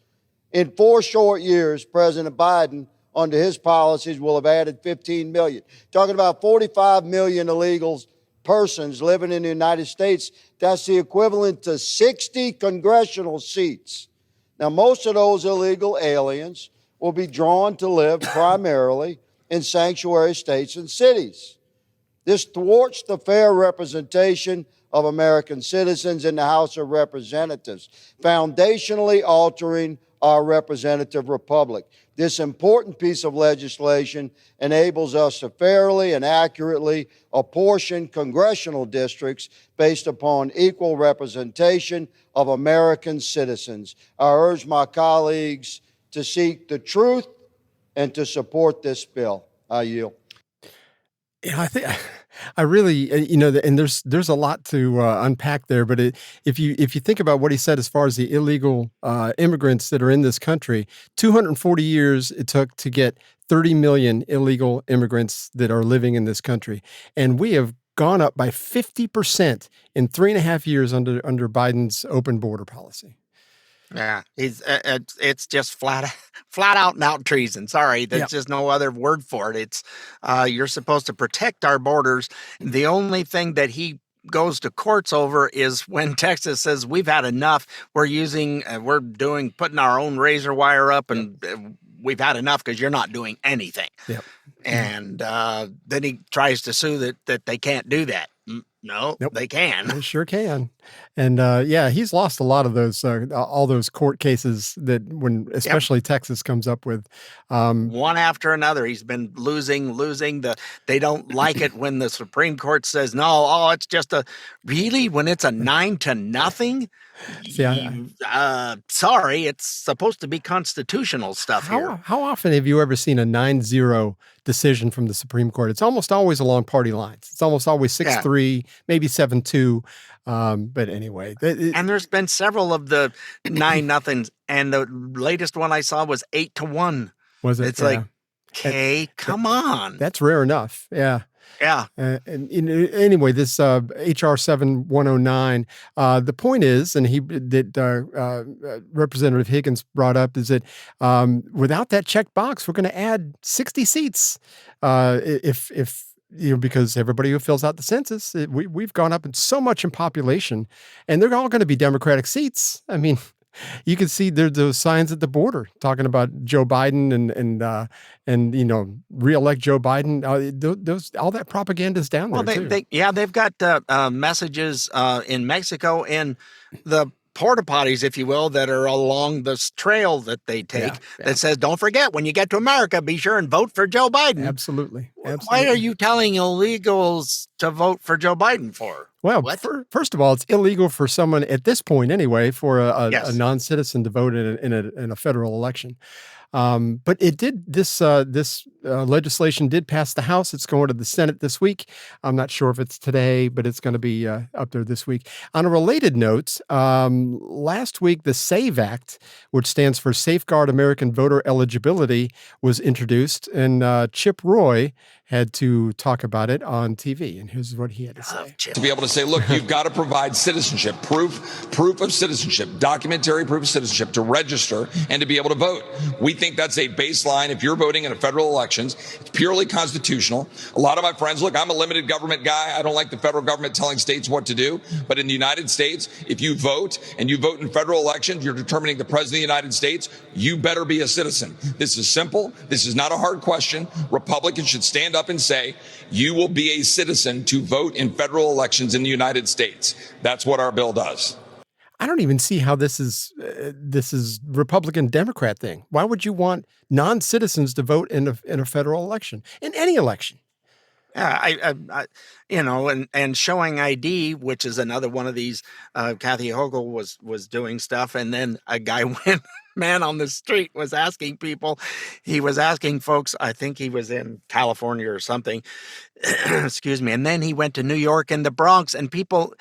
[SPEAKER 18] In 4 short years, President Biden, under his policies, will have added 15 million. Talking about 45 million illegals persons living in the United States, that's the equivalent to 60 congressional seats. Now, most of those illegal aliens will be drawn to live primarily in sanctuary states and cities. This thwarts the fair representation of American citizens in the House of Representatives, foundationally altering our representative republic. This important piece of legislation enables us to fairly and accurately apportion congressional districts based upon equal representation of American citizens. I urge my colleagues to seek the truth and to support this bill. I yield.
[SPEAKER 2] Yeah, I really, and there's a lot to unpack there. But if you think about what he said as far as the illegal immigrants that are in this country, 240 years it took to get 30 million illegal immigrants that are living in this country, and we have gone up by 50% in 3.5 years under Biden's open border policy.
[SPEAKER 1] Yeah, it's just flat out and out treason. Sorry, there's just no other word for it. It's you're supposed to protect our borders. The only thing that he goes to courts over is when Texas says we've had enough. We're putting our own razor wire up and we've had enough because you're not doing anything.
[SPEAKER 2] Yep.
[SPEAKER 1] And then he tries to sue that they can't do that. No,
[SPEAKER 2] Nope.
[SPEAKER 1] they can.
[SPEAKER 2] They sure can. And yeah, he's lost a lot of those, all those court cases that when, especially Texas comes up with.
[SPEAKER 1] One after another, he's been losing. They don't like it when the Supreme Court says, no, oh, it's just when it's a 9-0. Sorry, it's supposed to be constitutional stuff here.
[SPEAKER 2] How often have you ever seen a 9-0 decision from the Supreme Court? It's almost always along party lines. It's almost always 6-3, maybe 7-2. But anyway,
[SPEAKER 1] and there's been several of the 9-0s, and the latest one I saw was 8-1.
[SPEAKER 2] Was it?
[SPEAKER 1] It's like, hey, come on.
[SPEAKER 2] That's rare enough. Yeah.
[SPEAKER 1] Yeah.
[SPEAKER 2] And anyway, this HR 7109, the point is, and Representative Higgins brought up, is that without that check box, we're going to add 60 seats. If because everybody who fills out the census, we've gone up so much in population, and they're all going to be Democratic seats. I mean, you can see there's those signs at the border talking about Joe Biden and reelect Joe Biden. Those all that propaganda is down there.
[SPEAKER 1] Well, they've got messages in Mexico and the porta potties, if you will, that are along this trail that they take that says, "Don't forget when you get to America, be sure and vote for Joe Biden."
[SPEAKER 2] Absolutely.
[SPEAKER 1] Why are you telling illegals to vote for Joe Biden for?
[SPEAKER 2] Well, first of all, it's illegal for someone at this point, anyway, for a non-citizen to vote in a federal election. But it did. This legislation did pass the House. It's going to the Senate this week. I'm not sure if it's today, but it's going to be up there this week. On a related note, last week the SAVE Act, which stands for Safeguard American Voter Eligibility, was introduced, and Chip Roy had to talk about it on TV, and here's what he had to say.
[SPEAKER 19] To be able to say, look, you've got to provide citizenship, proof of citizenship, documentary proof of citizenship to register and to be able to vote. We think that's a baseline. If you're voting in a federal elections, it's purely constitutional. A lot of my friends, look, I'm a limited government guy. I don't like the federal government telling states what to do. But in the United States, if you vote and you vote in federal elections, you're determining the president of the United States, you better be a citizen. This is simple. This is not a hard question. Republicans should stand up and say, you will be a citizen to vote in federal elections in the United States. That's what our bill does.
[SPEAKER 2] I don't even see how this is Republican Democrat thing. Why would you want non-citizens to vote in a federal election, in any election?
[SPEAKER 1] Yeah, and showing ID, which is another one of these. Kathy Hochul was doing stuff, and then a guy man on the street was asking people. He was asking folks. I think he was in California or something. Excuse me. And then he went to New York and the Bronx, and people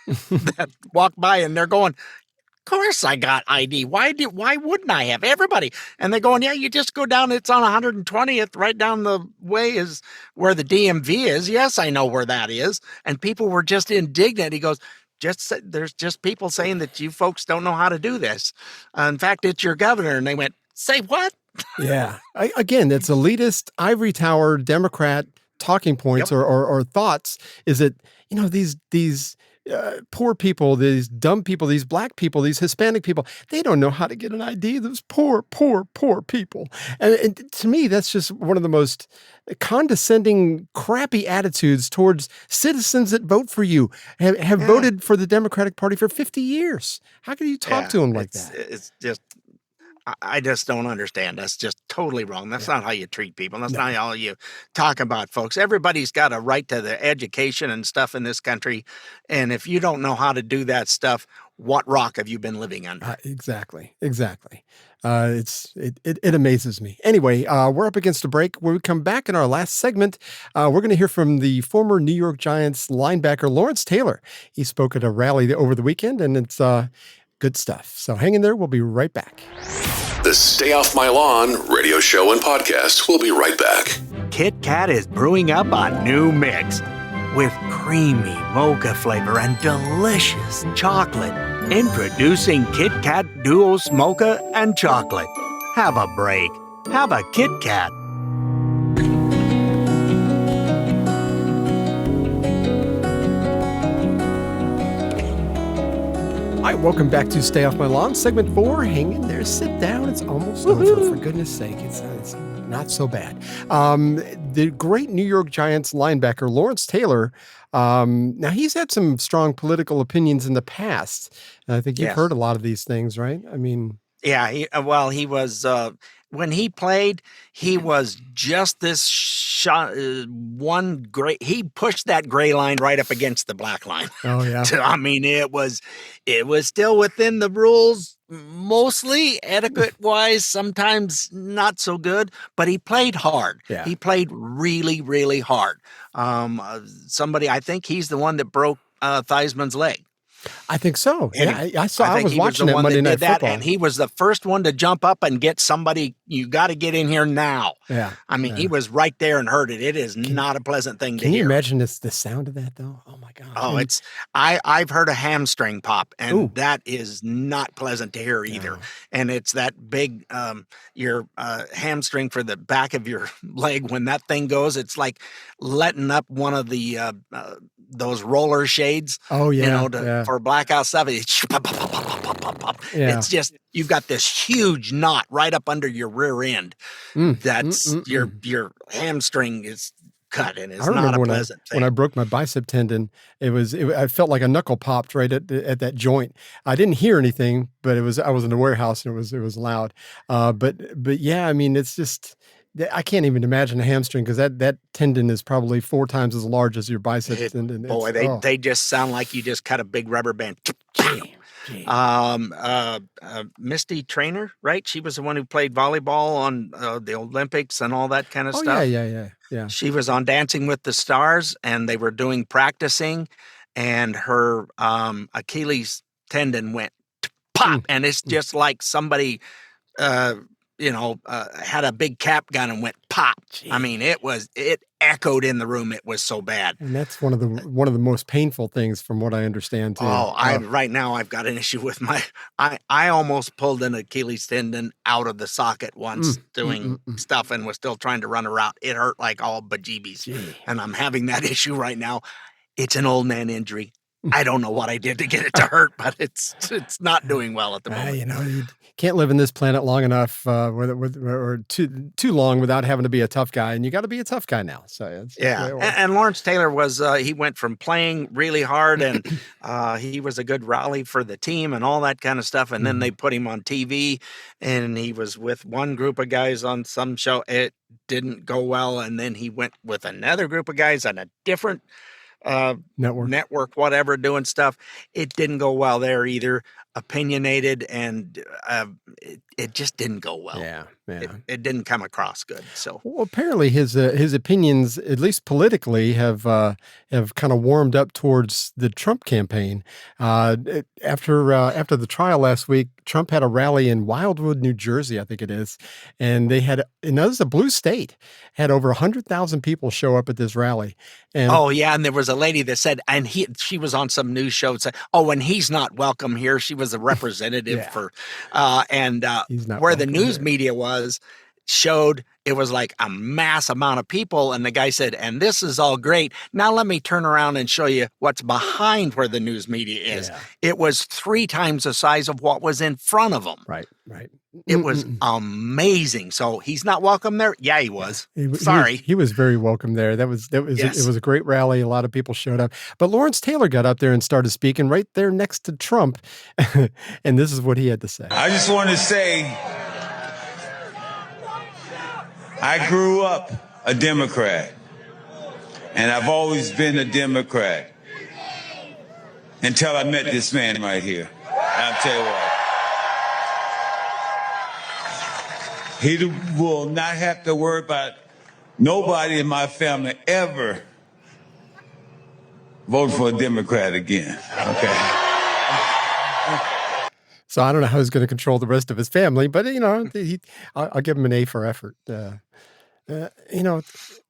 [SPEAKER 1] that walk by and they're going, "Of course I got ID. Why wouldn't I have?" Everybody. And they're going, "Yeah, you just go down. It's on 120th. Right down the way is where the DMV is." "Yes, I know where that is." And people were just indignant. He goes, there's just people saying that you folks don't know how to do this. In fact, it's your governor. And they went, "Say what?"
[SPEAKER 2] Yeah. Again, that's elitist, ivory tower, Democrat talking points or thoughts, is that, these poor people, these dumb people, these black people, these Hispanic people, they don't know how to get an ID. Those poor people. And to me, that's just one of the most condescending, crappy attitudes towards citizens that vote for you, have voted for the Democratic Party for 50 years. How can you talk to them like that?
[SPEAKER 1] It's just, I just don't understand. That's just totally wrong. That's not how you treat people. That's not how you talk about folks. Everybody's got a right to the education and stuff in this country. And if you don't know how to do that stuff, what rock have you been living under?
[SPEAKER 2] Exactly. It amazes me. Anyway, we're up against a break. When we come back in our last segment, we're going to hear from the former New York Giants linebacker Lawrence Taylor. He spoke at a rally over the weekend, and it's good stuff. So hang in there. We'll be right back.
[SPEAKER 20] The Stay Off My Lawn radio show and podcast. We'll be right back.
[SPEAKER 1] Kit Kat is brewing up a new mix with creamy mocha flavor and delicious chocolate. Introducing Kit Kat Duos Mocha and Chocolate. Have a break. Have a Kit Kat.
[SPEAKER 2] All right, welcome back to Stay Off My Lawn, segment 4. Hang in there, sit down. It's almost over. For goodness sake, it's not so bad. The great New York Giants linebacker Lawrence Taylor. Now he's had some strong political opinions in the past. And I think you've
[SPEAKER 1] Yes.
[SPEAKER 2] heard a lot of these things, right? I mean,
[SPEAKER 1] Yeah, he was when he played, he was just this one gray. He pushed that gray line right up against the black line.
[SPEAKER 2] oh yeah.
[SPEAKER 1] I mean, it was still within the rules, mostly etiquette wise, sometimes not so good, but he played hard.
[SPEAKER 2] Yeah.
[SPEAKER 1] He played really, really hard. I think he's the one that broke Theismann's leg.
[SPEAKER 2] I think so.
[SPEAKER 1] And
[SPEAKER 2] Yeah, I saw. I
[SPEAKER 1] think
[SPEAKER 2] was
[SPEAKER 1] he
[SPEAKER 2] watching
[SPEAKER 1] the
[SPEAKER 2] that
[SPEAKER 1] one
[SPEAKER 2] Monday
[SPEAKER 1] that
[SPEAKER 2] Night
[SPEAKER 1] did that,
[SPEAKER 2] Football.
[SPEAKER 1] and he was the first one to jump up and get somebody. You got to get in here now.
[SPEAKER 2] Yeah.
[SPEAKER 1] I mean,
[SPEAKER 2] yeah.
[SPEAKER 1] he was right there and heard it. It is not a pleasant thing to
[SPEAKER 2] Can you
[SPEAKER 1] hear.
[SPEAKER 2] imagine the sound of that though? Oh my God.
[SPEAKER 1] Oh,
[SPEAKER 2] And-
[SPEAKER 1] I've heard a hamstring pop, and
[SPEAKER 2] Ooh.
[SPEAKER 1] that is not pleasant to hear either.
[SPEAKER 2] No.
[SPEAKER 1] And it's that big, your hamstring for the back of your leg. When that thing goes, it's like letting up one of the those roller shades.
[SPEAKER 2] Oh yeah.
[SPEAKER 1] You know,
[SPEAKER 2] yeah.
[SPEAKER 1] for blackout stuff.
[SPEAKER 2] Yeah.
[SPEAKER 1] It's just you've got this huge knot right up under your rear end. That's your hamstring is cut, and it's
[SPEAKER 2] I remember
[SPEAKER 1] not a
[SPEAKER 2] when
[SPEAKER 1] pleasant
[SPEAKER 2] when I
[SPEAKER 1] thing.
[SPEAKER 2] broke my bicep tendon, I felt like a knuckle popped right at that joint. I didn't hear anything, but I was in the warehouse and it was loud. But yeah, I mean, it's just I can't even imagine a hamstring because that tendon is probably 4 times as large as your bicep tendon.
[SPEAKER 1] Boy, they just sound like you just cut a big rubber band. Misty Trainer, right? She was the one who played volleyball on the Olympics and all that kind of
[SPEAKER 2] Oh
[SPEAKER 1] stuff.
[SPEAKER 2] yeah.
[SPEAKER 1] She was on Dancing with the Stars, and they were doing practicing, and her Achilles tendon went pop, and it's just like somebody, had a big cap gun and went pop. I mean, it echoed in the room. It was so bad.
[SPEAKER 2] And that's one of the most painful things, from what I understand too.
[SPEAKER 1] Right now I've got an issue with I almost pulled an Achilles tendon out of the socket once doing stuff and was still trying to run a route. It hurt like all bejeebies. And I'm having that issue right now. It's an old man injury. I don't know what I did to get it to hurt, but it's not doing well at the moment.
[SPEAKER 2] You can't live in this planet long enough, or too long without having to be a tough guy, and you got to be a tough guy now. So
[SPEAKER 1] And Lawrence Taylor was he went from playing really hard, and he was a good rally for the team and all that kind of stuff, and then they put him on TV, and he was with one group of guys on some show. It didn't go well, and then he went with another group of guys on a different network, whatever, doing stuff. It didn't go well there either. Opinionated, and it just didn't go well.
[SPEAKER 2] Yeah.
[SPEAKER 1] It didn't come across good. So
[SPEAKER 2] Well, apparently his opinions, at least politically, have kind of warmed up towards the Trump campaign. After the trial last week, Trump had a rally in Wildwood, New Jersey, I think it is, and they had, and that was a blue state, had over 100,000 people show up at this rally. And
[SPEAKER 1] and there was a lady that said, and she was on some news show and said, and he's not welcome here. She was a representative for, where the news media showed it was like a mass amount of people, and the guy said, and this is all great. Now let me turn around and show you what's behind where the news media is.
[SPEAKER 2] Yeah.
[SPEAKER 1] It was 3 times the size of what was in front of them.
[SPEAKER 2] Right.
[SPEAKER 1] It was amazing. So he's not welcome there? Yeah, he was.
[SPEAKER 2] Sorry. He was very welcome there. It was a great rally. A lot of people showed up. But Lawrence Taylor got up there and started speaking right there next to Trump. And this is what he had to say.
[SPEAKER 21] I just want to say, I grew up a Democrat, and I've always been a Democrat until I met this man right here. I'll tell you what. He will not have to worry about nobody in my family ever vote for a Democrat again. Okay.
[SPEAKER 2] So I don't know how he's going to control the rest of his family, but I'll give him an A for effort.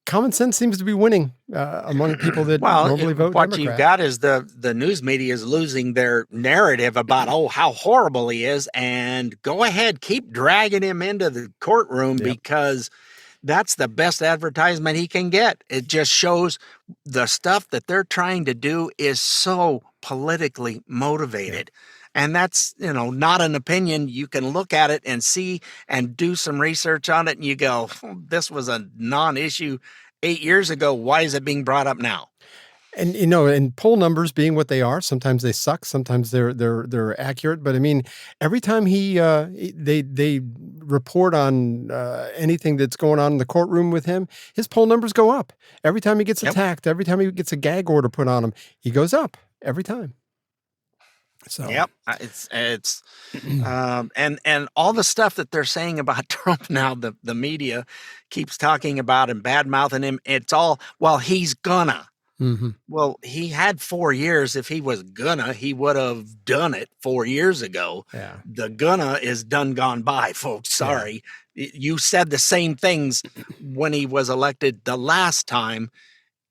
[SPEAKER 2] Common sense seems to be winning among people that normally vote
[SPEAKER 1] what
[SPEAKER 2] Democrat.
[SPEAKER 1] you've got is the news media is losing their narrative about how horrible he is, and go ahead, keep dragging him into the courtroom because that's the best advertisement he can get. It just shows the stuff that they're trying to do is so politically motivated. And that's, not an opinion. You can look at it and see and do some research on it, and you go, this was a non-issue 8 years ago. Why is it being brought up now?
[SPEAKER 2] And and poll numbers being what they are, sometimes they suck, sometimes they're accurate. But I mean, every time they report on anything that's going on in the courtroom with him, his poll numbers go up. Every time he gets attacked, every time he gets a gag order put on him, he goes up every time. So
[SPEAKER 1] yep, it's and all the stuff that they're saying about Trump now, the media keeps talking about and bad mouthing him. It's all, well, he's gonna.
[SPEAKER 2] Mm-hmm.
[SPEAKER 1] Well, he had 4 years. If he was gonna, he would have done it 4 years ago.
[SPEAKER 2] Yeah.
[SPEAKER 1] The gonna is done gone by, folks. Sorry. You said the same things when he was elected the last time,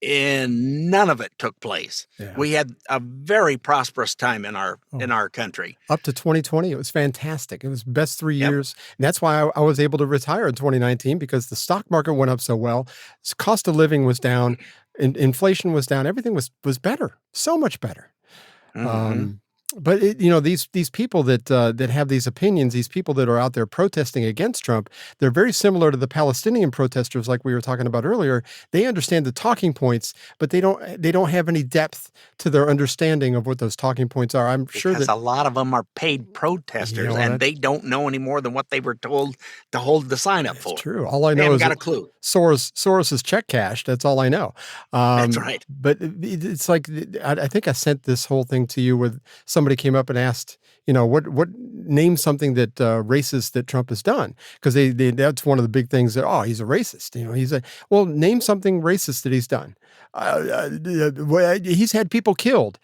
[SPEAKER 1] and none of it took place.
[SPEAKER 2] Yeah.
[SPEAKER 1] We had a very prosperous time in our country.
[SPEAKER 2] Up to 2020, it was fantastic. It was the best 3 years. And that's why I was able to retire in 2019, because the stock market went up so well. Cost of living was down. Inflation was down. Everything was better, so much better.
[SPEAKER 1] Mm-hmm.
[SPEAKER 2] But these people that have these opinions, these people that are out there protesting against Trump, they're very similar to the Palestinian protesters, like we were talking about earlier. They understand the talking points, but they don't have any depth to their understanding of what those talking points are. I'm sure
[SPEAKER 1] because
[SPEAKER 2] that
[SPEAKER 1] a lot of them are paid protesters, and they don't know any more than what they were told to hold the sign up for.
[SPEAKER 2] True. All I
[SPEAKER 1] They
[SPEAKER 2] know
[SPEAKER 1] haven't
[SPEAKER 2] is
[SPEAKER 1] got
[SPEAKER 2] that
[SPEAKER 1] a clue.
[SPEAKER 2] Soros's check cashed. That's all I know.
[SPEAKER 1] That's right.
[SPEAKER 2] But it's like, I think I sent this whole thing to you with somebody came up and asked, what name something that racist that Trump has done, because that's one of the big things that he's a racist. Well, name something racist that he's done. He's had people killed.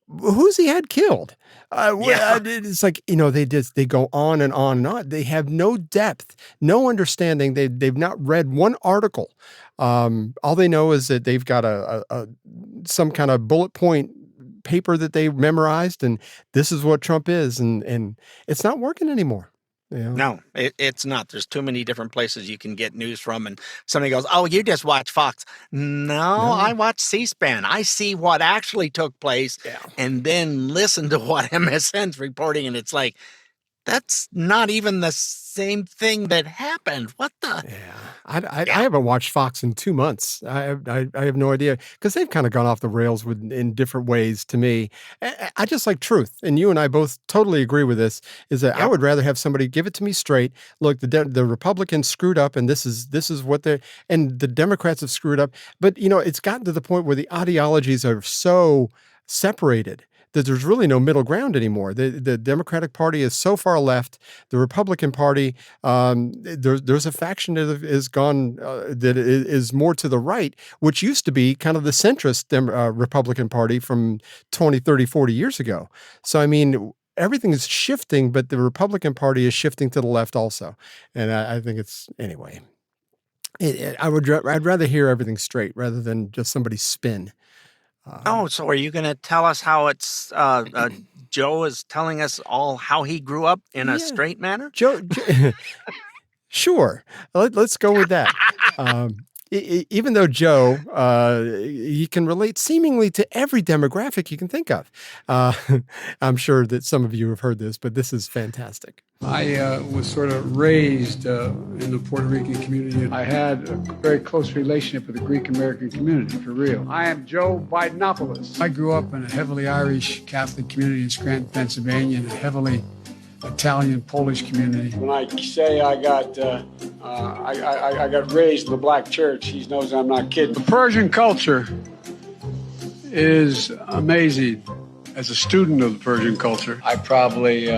[SPEAKER 2] Who's he had killed? It's like, they go on and on and on. They have no depth, no understanding. They've not read one article. All they know is that they've got some kind of bullet point paper that they memorized, and this is what Trump is, and it's not working anymore.
[SPEAKER 1] No, it's not. There's too many different places you can get news from, and somebody goes, "Oh, you just watch Fox." No, I watch C-SPAN. I see what actually took place, and then listen to what MSN's reporting, and it's like, that's not even the same thing that happened. What the?
[SPEAKER 2] I haven't watched Fox in 2 months. I have no idea, because they've kind of gone off the rails in different ways to me. I just like truth, and you and I both totally agree with this. Is that I would rather have somebody give it to me straight. Look, the Republicans screwed up, and this is what and the Democrats have screwed up. But it's gotten to the point where the ideologies are so separated that there's really no middle ground anymore. The Democratic Party is so far left. The Republican Party, there's a faction that is gone that is more to the right, which used to be kind of the centrist Republican Party from 20, 30, 40 years ago. So, I mean, everything is shifting, but the Republican Party is shifting to the left also. And I think it's, anyway, I'd rather hear everything straight rather than just somebody spin.
[SPEAKER 1] So are you going to tell us how it's Joe is telling us all how he grew up in a straight manner?
[SPEAKER 2] Joe sure. Let's go with that. Even though Joe, he can relate seemingly to every demographic you can think of. I'm sure that some of you have heard this, but this is fantastic.
[SPEAKER 4] I was sort of raised in the Puerto Rican community. I had a very close relationship with the Greek-American community, for real. I am Joe Bidenopoulos. I grew up in a heavily Irish Catholic community in Scranton, Pennsylvania, and a heavily Italian Polish community. When I say I got raised in the black church, he knows I'm not kidding. The Persian culture is amazing. As a student of the Persian culture, I probably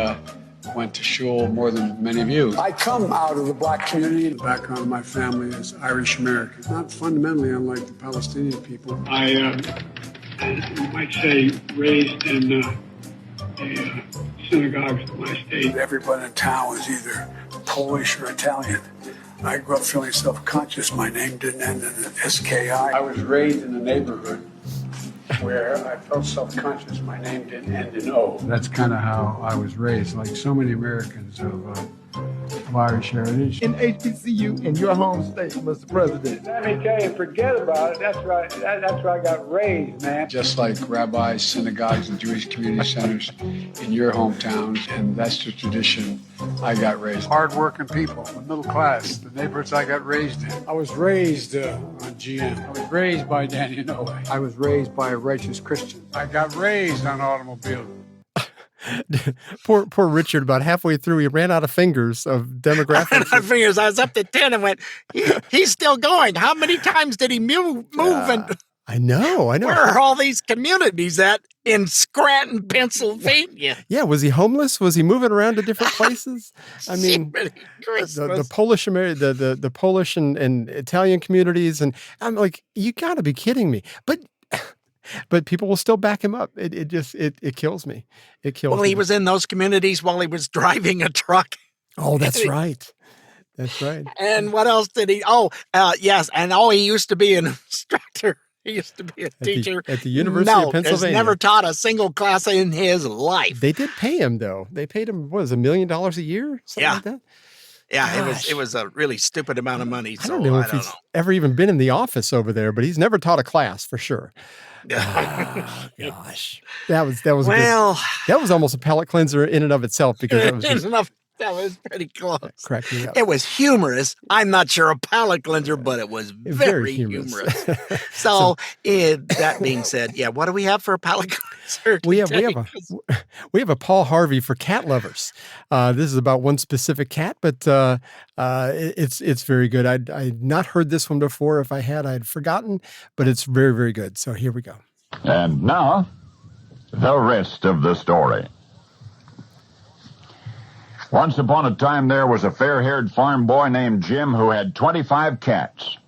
[SPEAKER 4] went to shul more than many of you. I come out of the black community. The background of my family is Irish American, not fundamentally unlike the Palestinian people. You might say, raised in the synagogues of my state. Everybody in town was either Polish or Italian. I grew up feeling self-conscious. My name didn't end in an SKI. I was raised in a neighborhood where I felt self-conscious. My name didn't end in O. That's kind of how I was raised, like so many Americans of of Irish heritage.
[SPEAKER 2] In HBCU in your home state, Mr. President.
[SPEAKER 4] Let me tell you, forget about it. That's right. That's where I got raised, man. Just like rabbis, synagogues, and Jewish community centers in your hometown, and that's the tradition I got raised. Hard-working people, the middle class, the neighborhoods I got raised in. I was raised on GM. I was raised by Danny Inouye. I was raised by a righteous Christian. I got raised on automobiles.
[SPEAKER 2] poor Richard, about halfway through, he ran out of fingers of demographics.
[SPEAKER 1] I was up to 10 and went, he's still going. How many times did he move? And
[SPEAKER 2] I know.
[SPEAKER 1] where are all these communities at in Scranton, Pennsylvania?
[SPEAKER 2] Yeah, was he homeless? Was he moving around to different places? I mean, the Polish the Polish and Italian communities, and I'm like, you got to be kidding me. But people will still back him up. It kills me. It kills me.
[SPEAKER 1] Well, he was in those communities while he was driving a truck.
[SPEAKER 2] Oh, that's right. That's right.
[SPEAKER 1] And what else did he? Yes. And he used to be an instructor. He used to be a teacher
[SPEAKER 2] at the University of Pennsylvania.
[SPEAKER 1] Has never taught a single class in his life.
[SPEAKER 2] They did pay him though. They paid him, what was it, $1 million a year? Something like that.
[SPEAKER 1] Yeah,
[SPEAKER 2] Gosh.
[SPEAKER 1] it was a really stupid amount of money.
[SPEAKER 2] I don't know if he's ever even been in the office over there, but he's never taught a class for sure. Oh, gosh, that was that was almost a palate cleanser in and of itself, because that was just,
[SPEAKER 1] that was pretty close.
[SPEAKER 2] Cracked me up.
[SPEAKER 1] It was humorous. I'm not sure a palate cleanser, but it was very humorous. So, that being said, what do we have for a palate cleanser?
[SPEAKER 2] We have a Paul Harvey for cat lovers. This is about one specific cat, but it's very good. I'd not heard this one before. If I had, I'd forgotten, but it's very, very good. So here we go.
[SPEAKER 3] And now, the rest of the story. Once upon a time, there was a fair-haired farm boy named Jim who had 25 cats.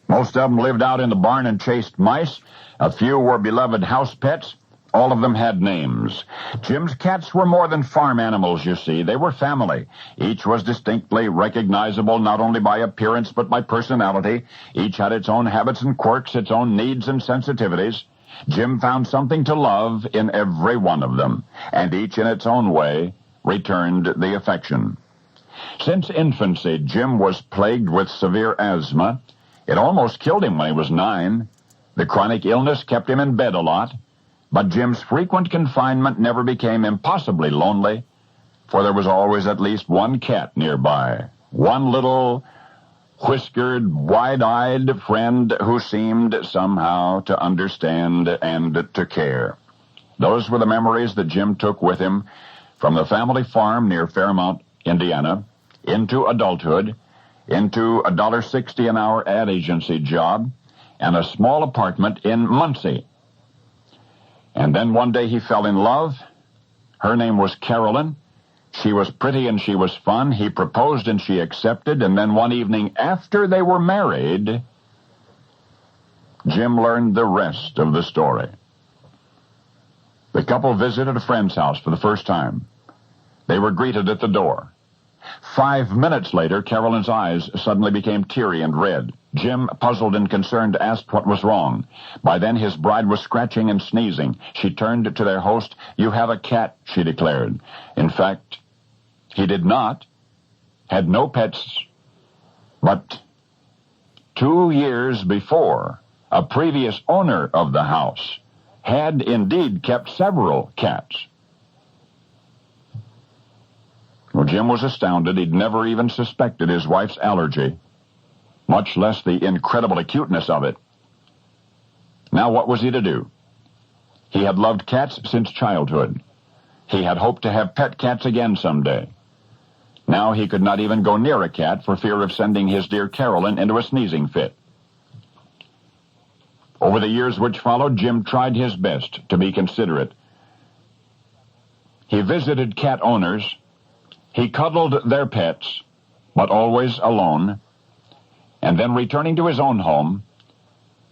[SPEAKER 3] Most of them lived out in the barn and chased mice. A few were beloved house pets. All of them had names. Jim's cats were more than farm animals, you see. They were family. Each was distinctly recognizable not only by appearance but by personality. Each had its own habits and quirks, its own needs and sensitivities. Jim found something to love in every one of them, and each in its own way returned the affection. Since infancy, Jim was plagued with severe asthma. It almost killed him when he was 9. The chronic illness kept him in bed a lot, but Jim's frequent confinement never became impossibly lonely, for there was always at least one cat nearby, one little whiskered, wide-eyed friend who seemed somehow to understand and to care. Those were the memories that Jim took with him from the family farm near Fairmount, Indiana, into adulthood, into a $1.60 an hour ad agency job, and a small apartment in Muncie. And then one day he fell in love. Her name was Carolyn. She was pretty and she was fun. He proposed and she accepted. And then one evening after they were married, Jim learned the rest of the story. The couple visited a friend's house for the first time. They were greeted at the door. 5 minutes later, Carolyn's eyes suddenly became teary and red. Jim, puzzled and concerned, asked what was wrong. By then, his bride was scratching and sneezing. She turned to their host. "You have a cat," she declared. In fact, he did not, had no pets, but 2 years before, a previous owner of the house had indeed kept several cats. Well, Jim was astounded. He'd never even suspected his wife's allergy, much less the incredible acuteness of it. Now, what was he to do? He had loved cats since childhood. He had hoped to have pet cats again someday. Now he could not even go near a cat for fear of sending his dear Carolyn into a sneezing fit. Over the years which followed, Jim tried his best to be considerate. He visited cat owners. He cuddled their pets, but always alone. And then, returning to his own home,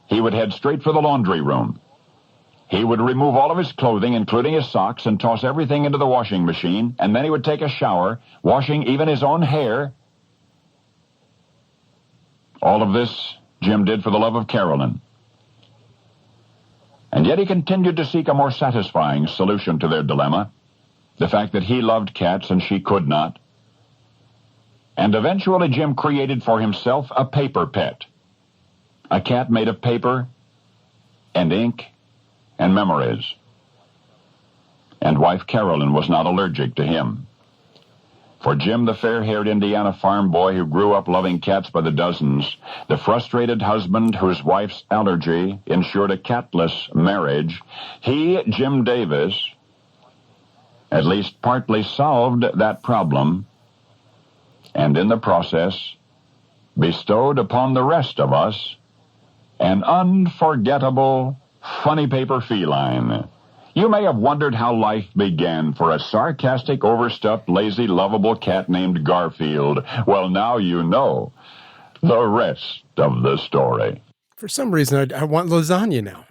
[SPEAKER 3] he would head straight for the laundry room. He would remove all of his clothing, including his socks, and toss everything into the washing machine, and then he would take a shower, washing even his own hair. All of this Jim did for the love of Carolyn. And yet he continued to seek a more satisfying solution to their dilemma, the fact that he loved cats and she could not. And eventually Jim created for himself a paper pet. A cat made of paper and ink and memories. And wife Carolyn was not allergic to him. For Jim, the fair-haired Indiana farm boy who grew up loving cats by the dozens, the frustrated husband whose wife's allergy ensured a catless marriage, he, Jim Davis, at least partly solved that problem, and in the process bestowed upon the rest of us an unforgettable funny paper feline. You may have wondered how life began for a sarcastic, overstuffed, lazy, lovable cat named Garfield. Well, now you know the rest of the story.
[SPEAKER 2] For some reason, I want lasagna now.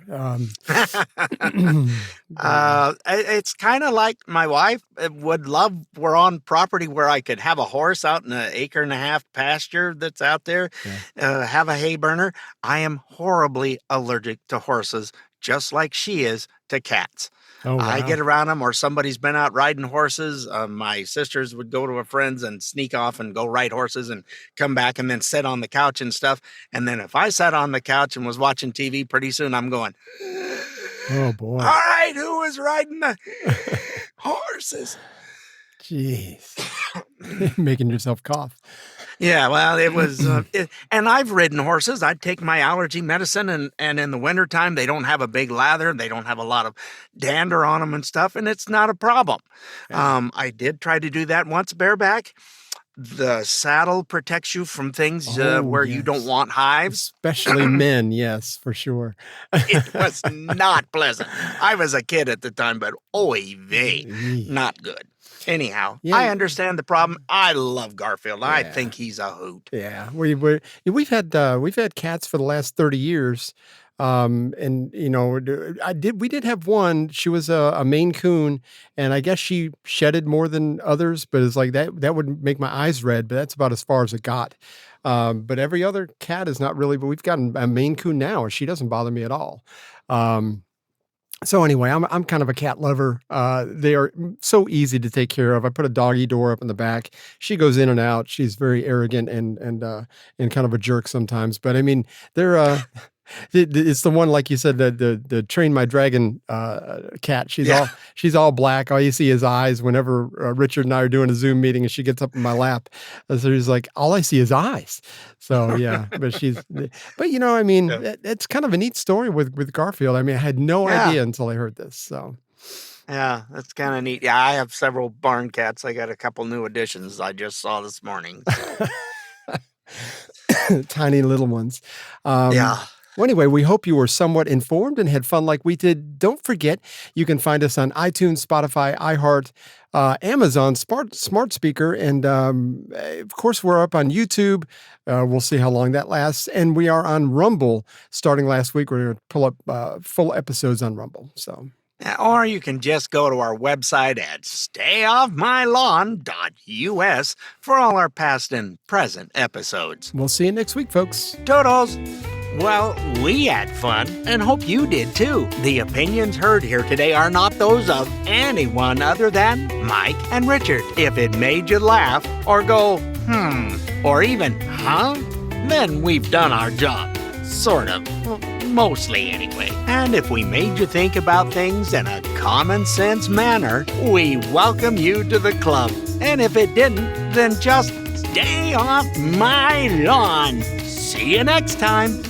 [SPEAKER 1] It's kind of like my wife would love. We're on property where I could have a horse out in an 1.5 acre pasture that's out there, have a hay burner. I am horribly allergic to horses, just like she is to cats.
[SPEAKER 2] Oh, wow.
[SPEAKER 1] I get around them, or somebody's been out riding horses. My sisters would go to a friend's and sneak off and go ride horses and come back and then sit on the couch and stuff. And then if I sat on the couch and was watching TV, pretty soon I'm going,
[SPEAKER 2] oh, boy.
[SPEAKER 1] All right, who was riding the horses?
[SPEAKER 2] Jeez. Making yourself cough.
[SPEAKER 1] Yeah, well, it was, and I've ridden horses. I'd take my allergy medicine, and in the wintertime, they don't have a big lather. They don't have a lot of dander on them and stuff, and it's not a problem. I did try to do that once bareback. The saddle protects you from things where you don't want hives.
[SPEAKER 2] Especially men, yes, for sure.
[SPEAKER 1] It was not pleasant. I was a kid at the time, but oy vey, not good. Anyhow, I understand the problem. I love Garfield. I think he's a hoot.
[SPEAKER 2] Yeah, we've had cats for the last 30 years, and you know, we did have one. She was a Maine Coon, and I guess she shedded more than others, but it's like that would make my eyes red. But that's about as far as it got. But every other cat is not really. But we've gotten a Maine Coon now, and she doesn't bother me at all. So anyway, I'm kind of a cat lover. They are so easy to take care of. I put a doggy door up in the back. She goes in and out. She's very arrogant and kind of a jerk sometimes. But I mean, they're it's the one, like you said, the Train My Dragon cat. She's all black. All you see is eyes. Whenever Richard and I are doing a Zoom meeting and she gets up in my lap, so she's like, all I see is eyes. So yeah, but you know, I mean, it's kind of a neat story with Garfield. I mean, I had no idea until I heard this. So.
[SPEAKER 1] Yeah, that's kind of neat. Yeah, I have several barn cats. I got a couple new additions I just saw this morning. So.
[SPEAKER 2] Tiny little ones.
[SPEAKER 1] Yeah.
[SPEAKER 2] Well, anyway, we hope you were somewhat informed and had fun like we did. Don't forget, you can find us on iTunes, Spotify, iHeart, Amazon, Smart Speaker, and of course, we're up on YouTube. We'll see how long that lasts. And we are on Rumble starting last week. We're going to pull up full episodes on Rumble. So.
[SPEAKER 1] Or you can just go to our website at stayoffmylawn.us for all our past and present episodes.
[SPEAKER 2] We'll see you next week, folks.
[SPEAKER 1] Toodles! Well, we had fun and hope you did too. The opinions heard here today are not those of anyone other than Mike and Richard. If it made you laugh or go, or even, then we've done our job. Sort of. Well, mostly anyway. And if we made you think about things in a common sense manner, we welcome you to the club. And if it didn't, then just stay off my lawn. See you next time.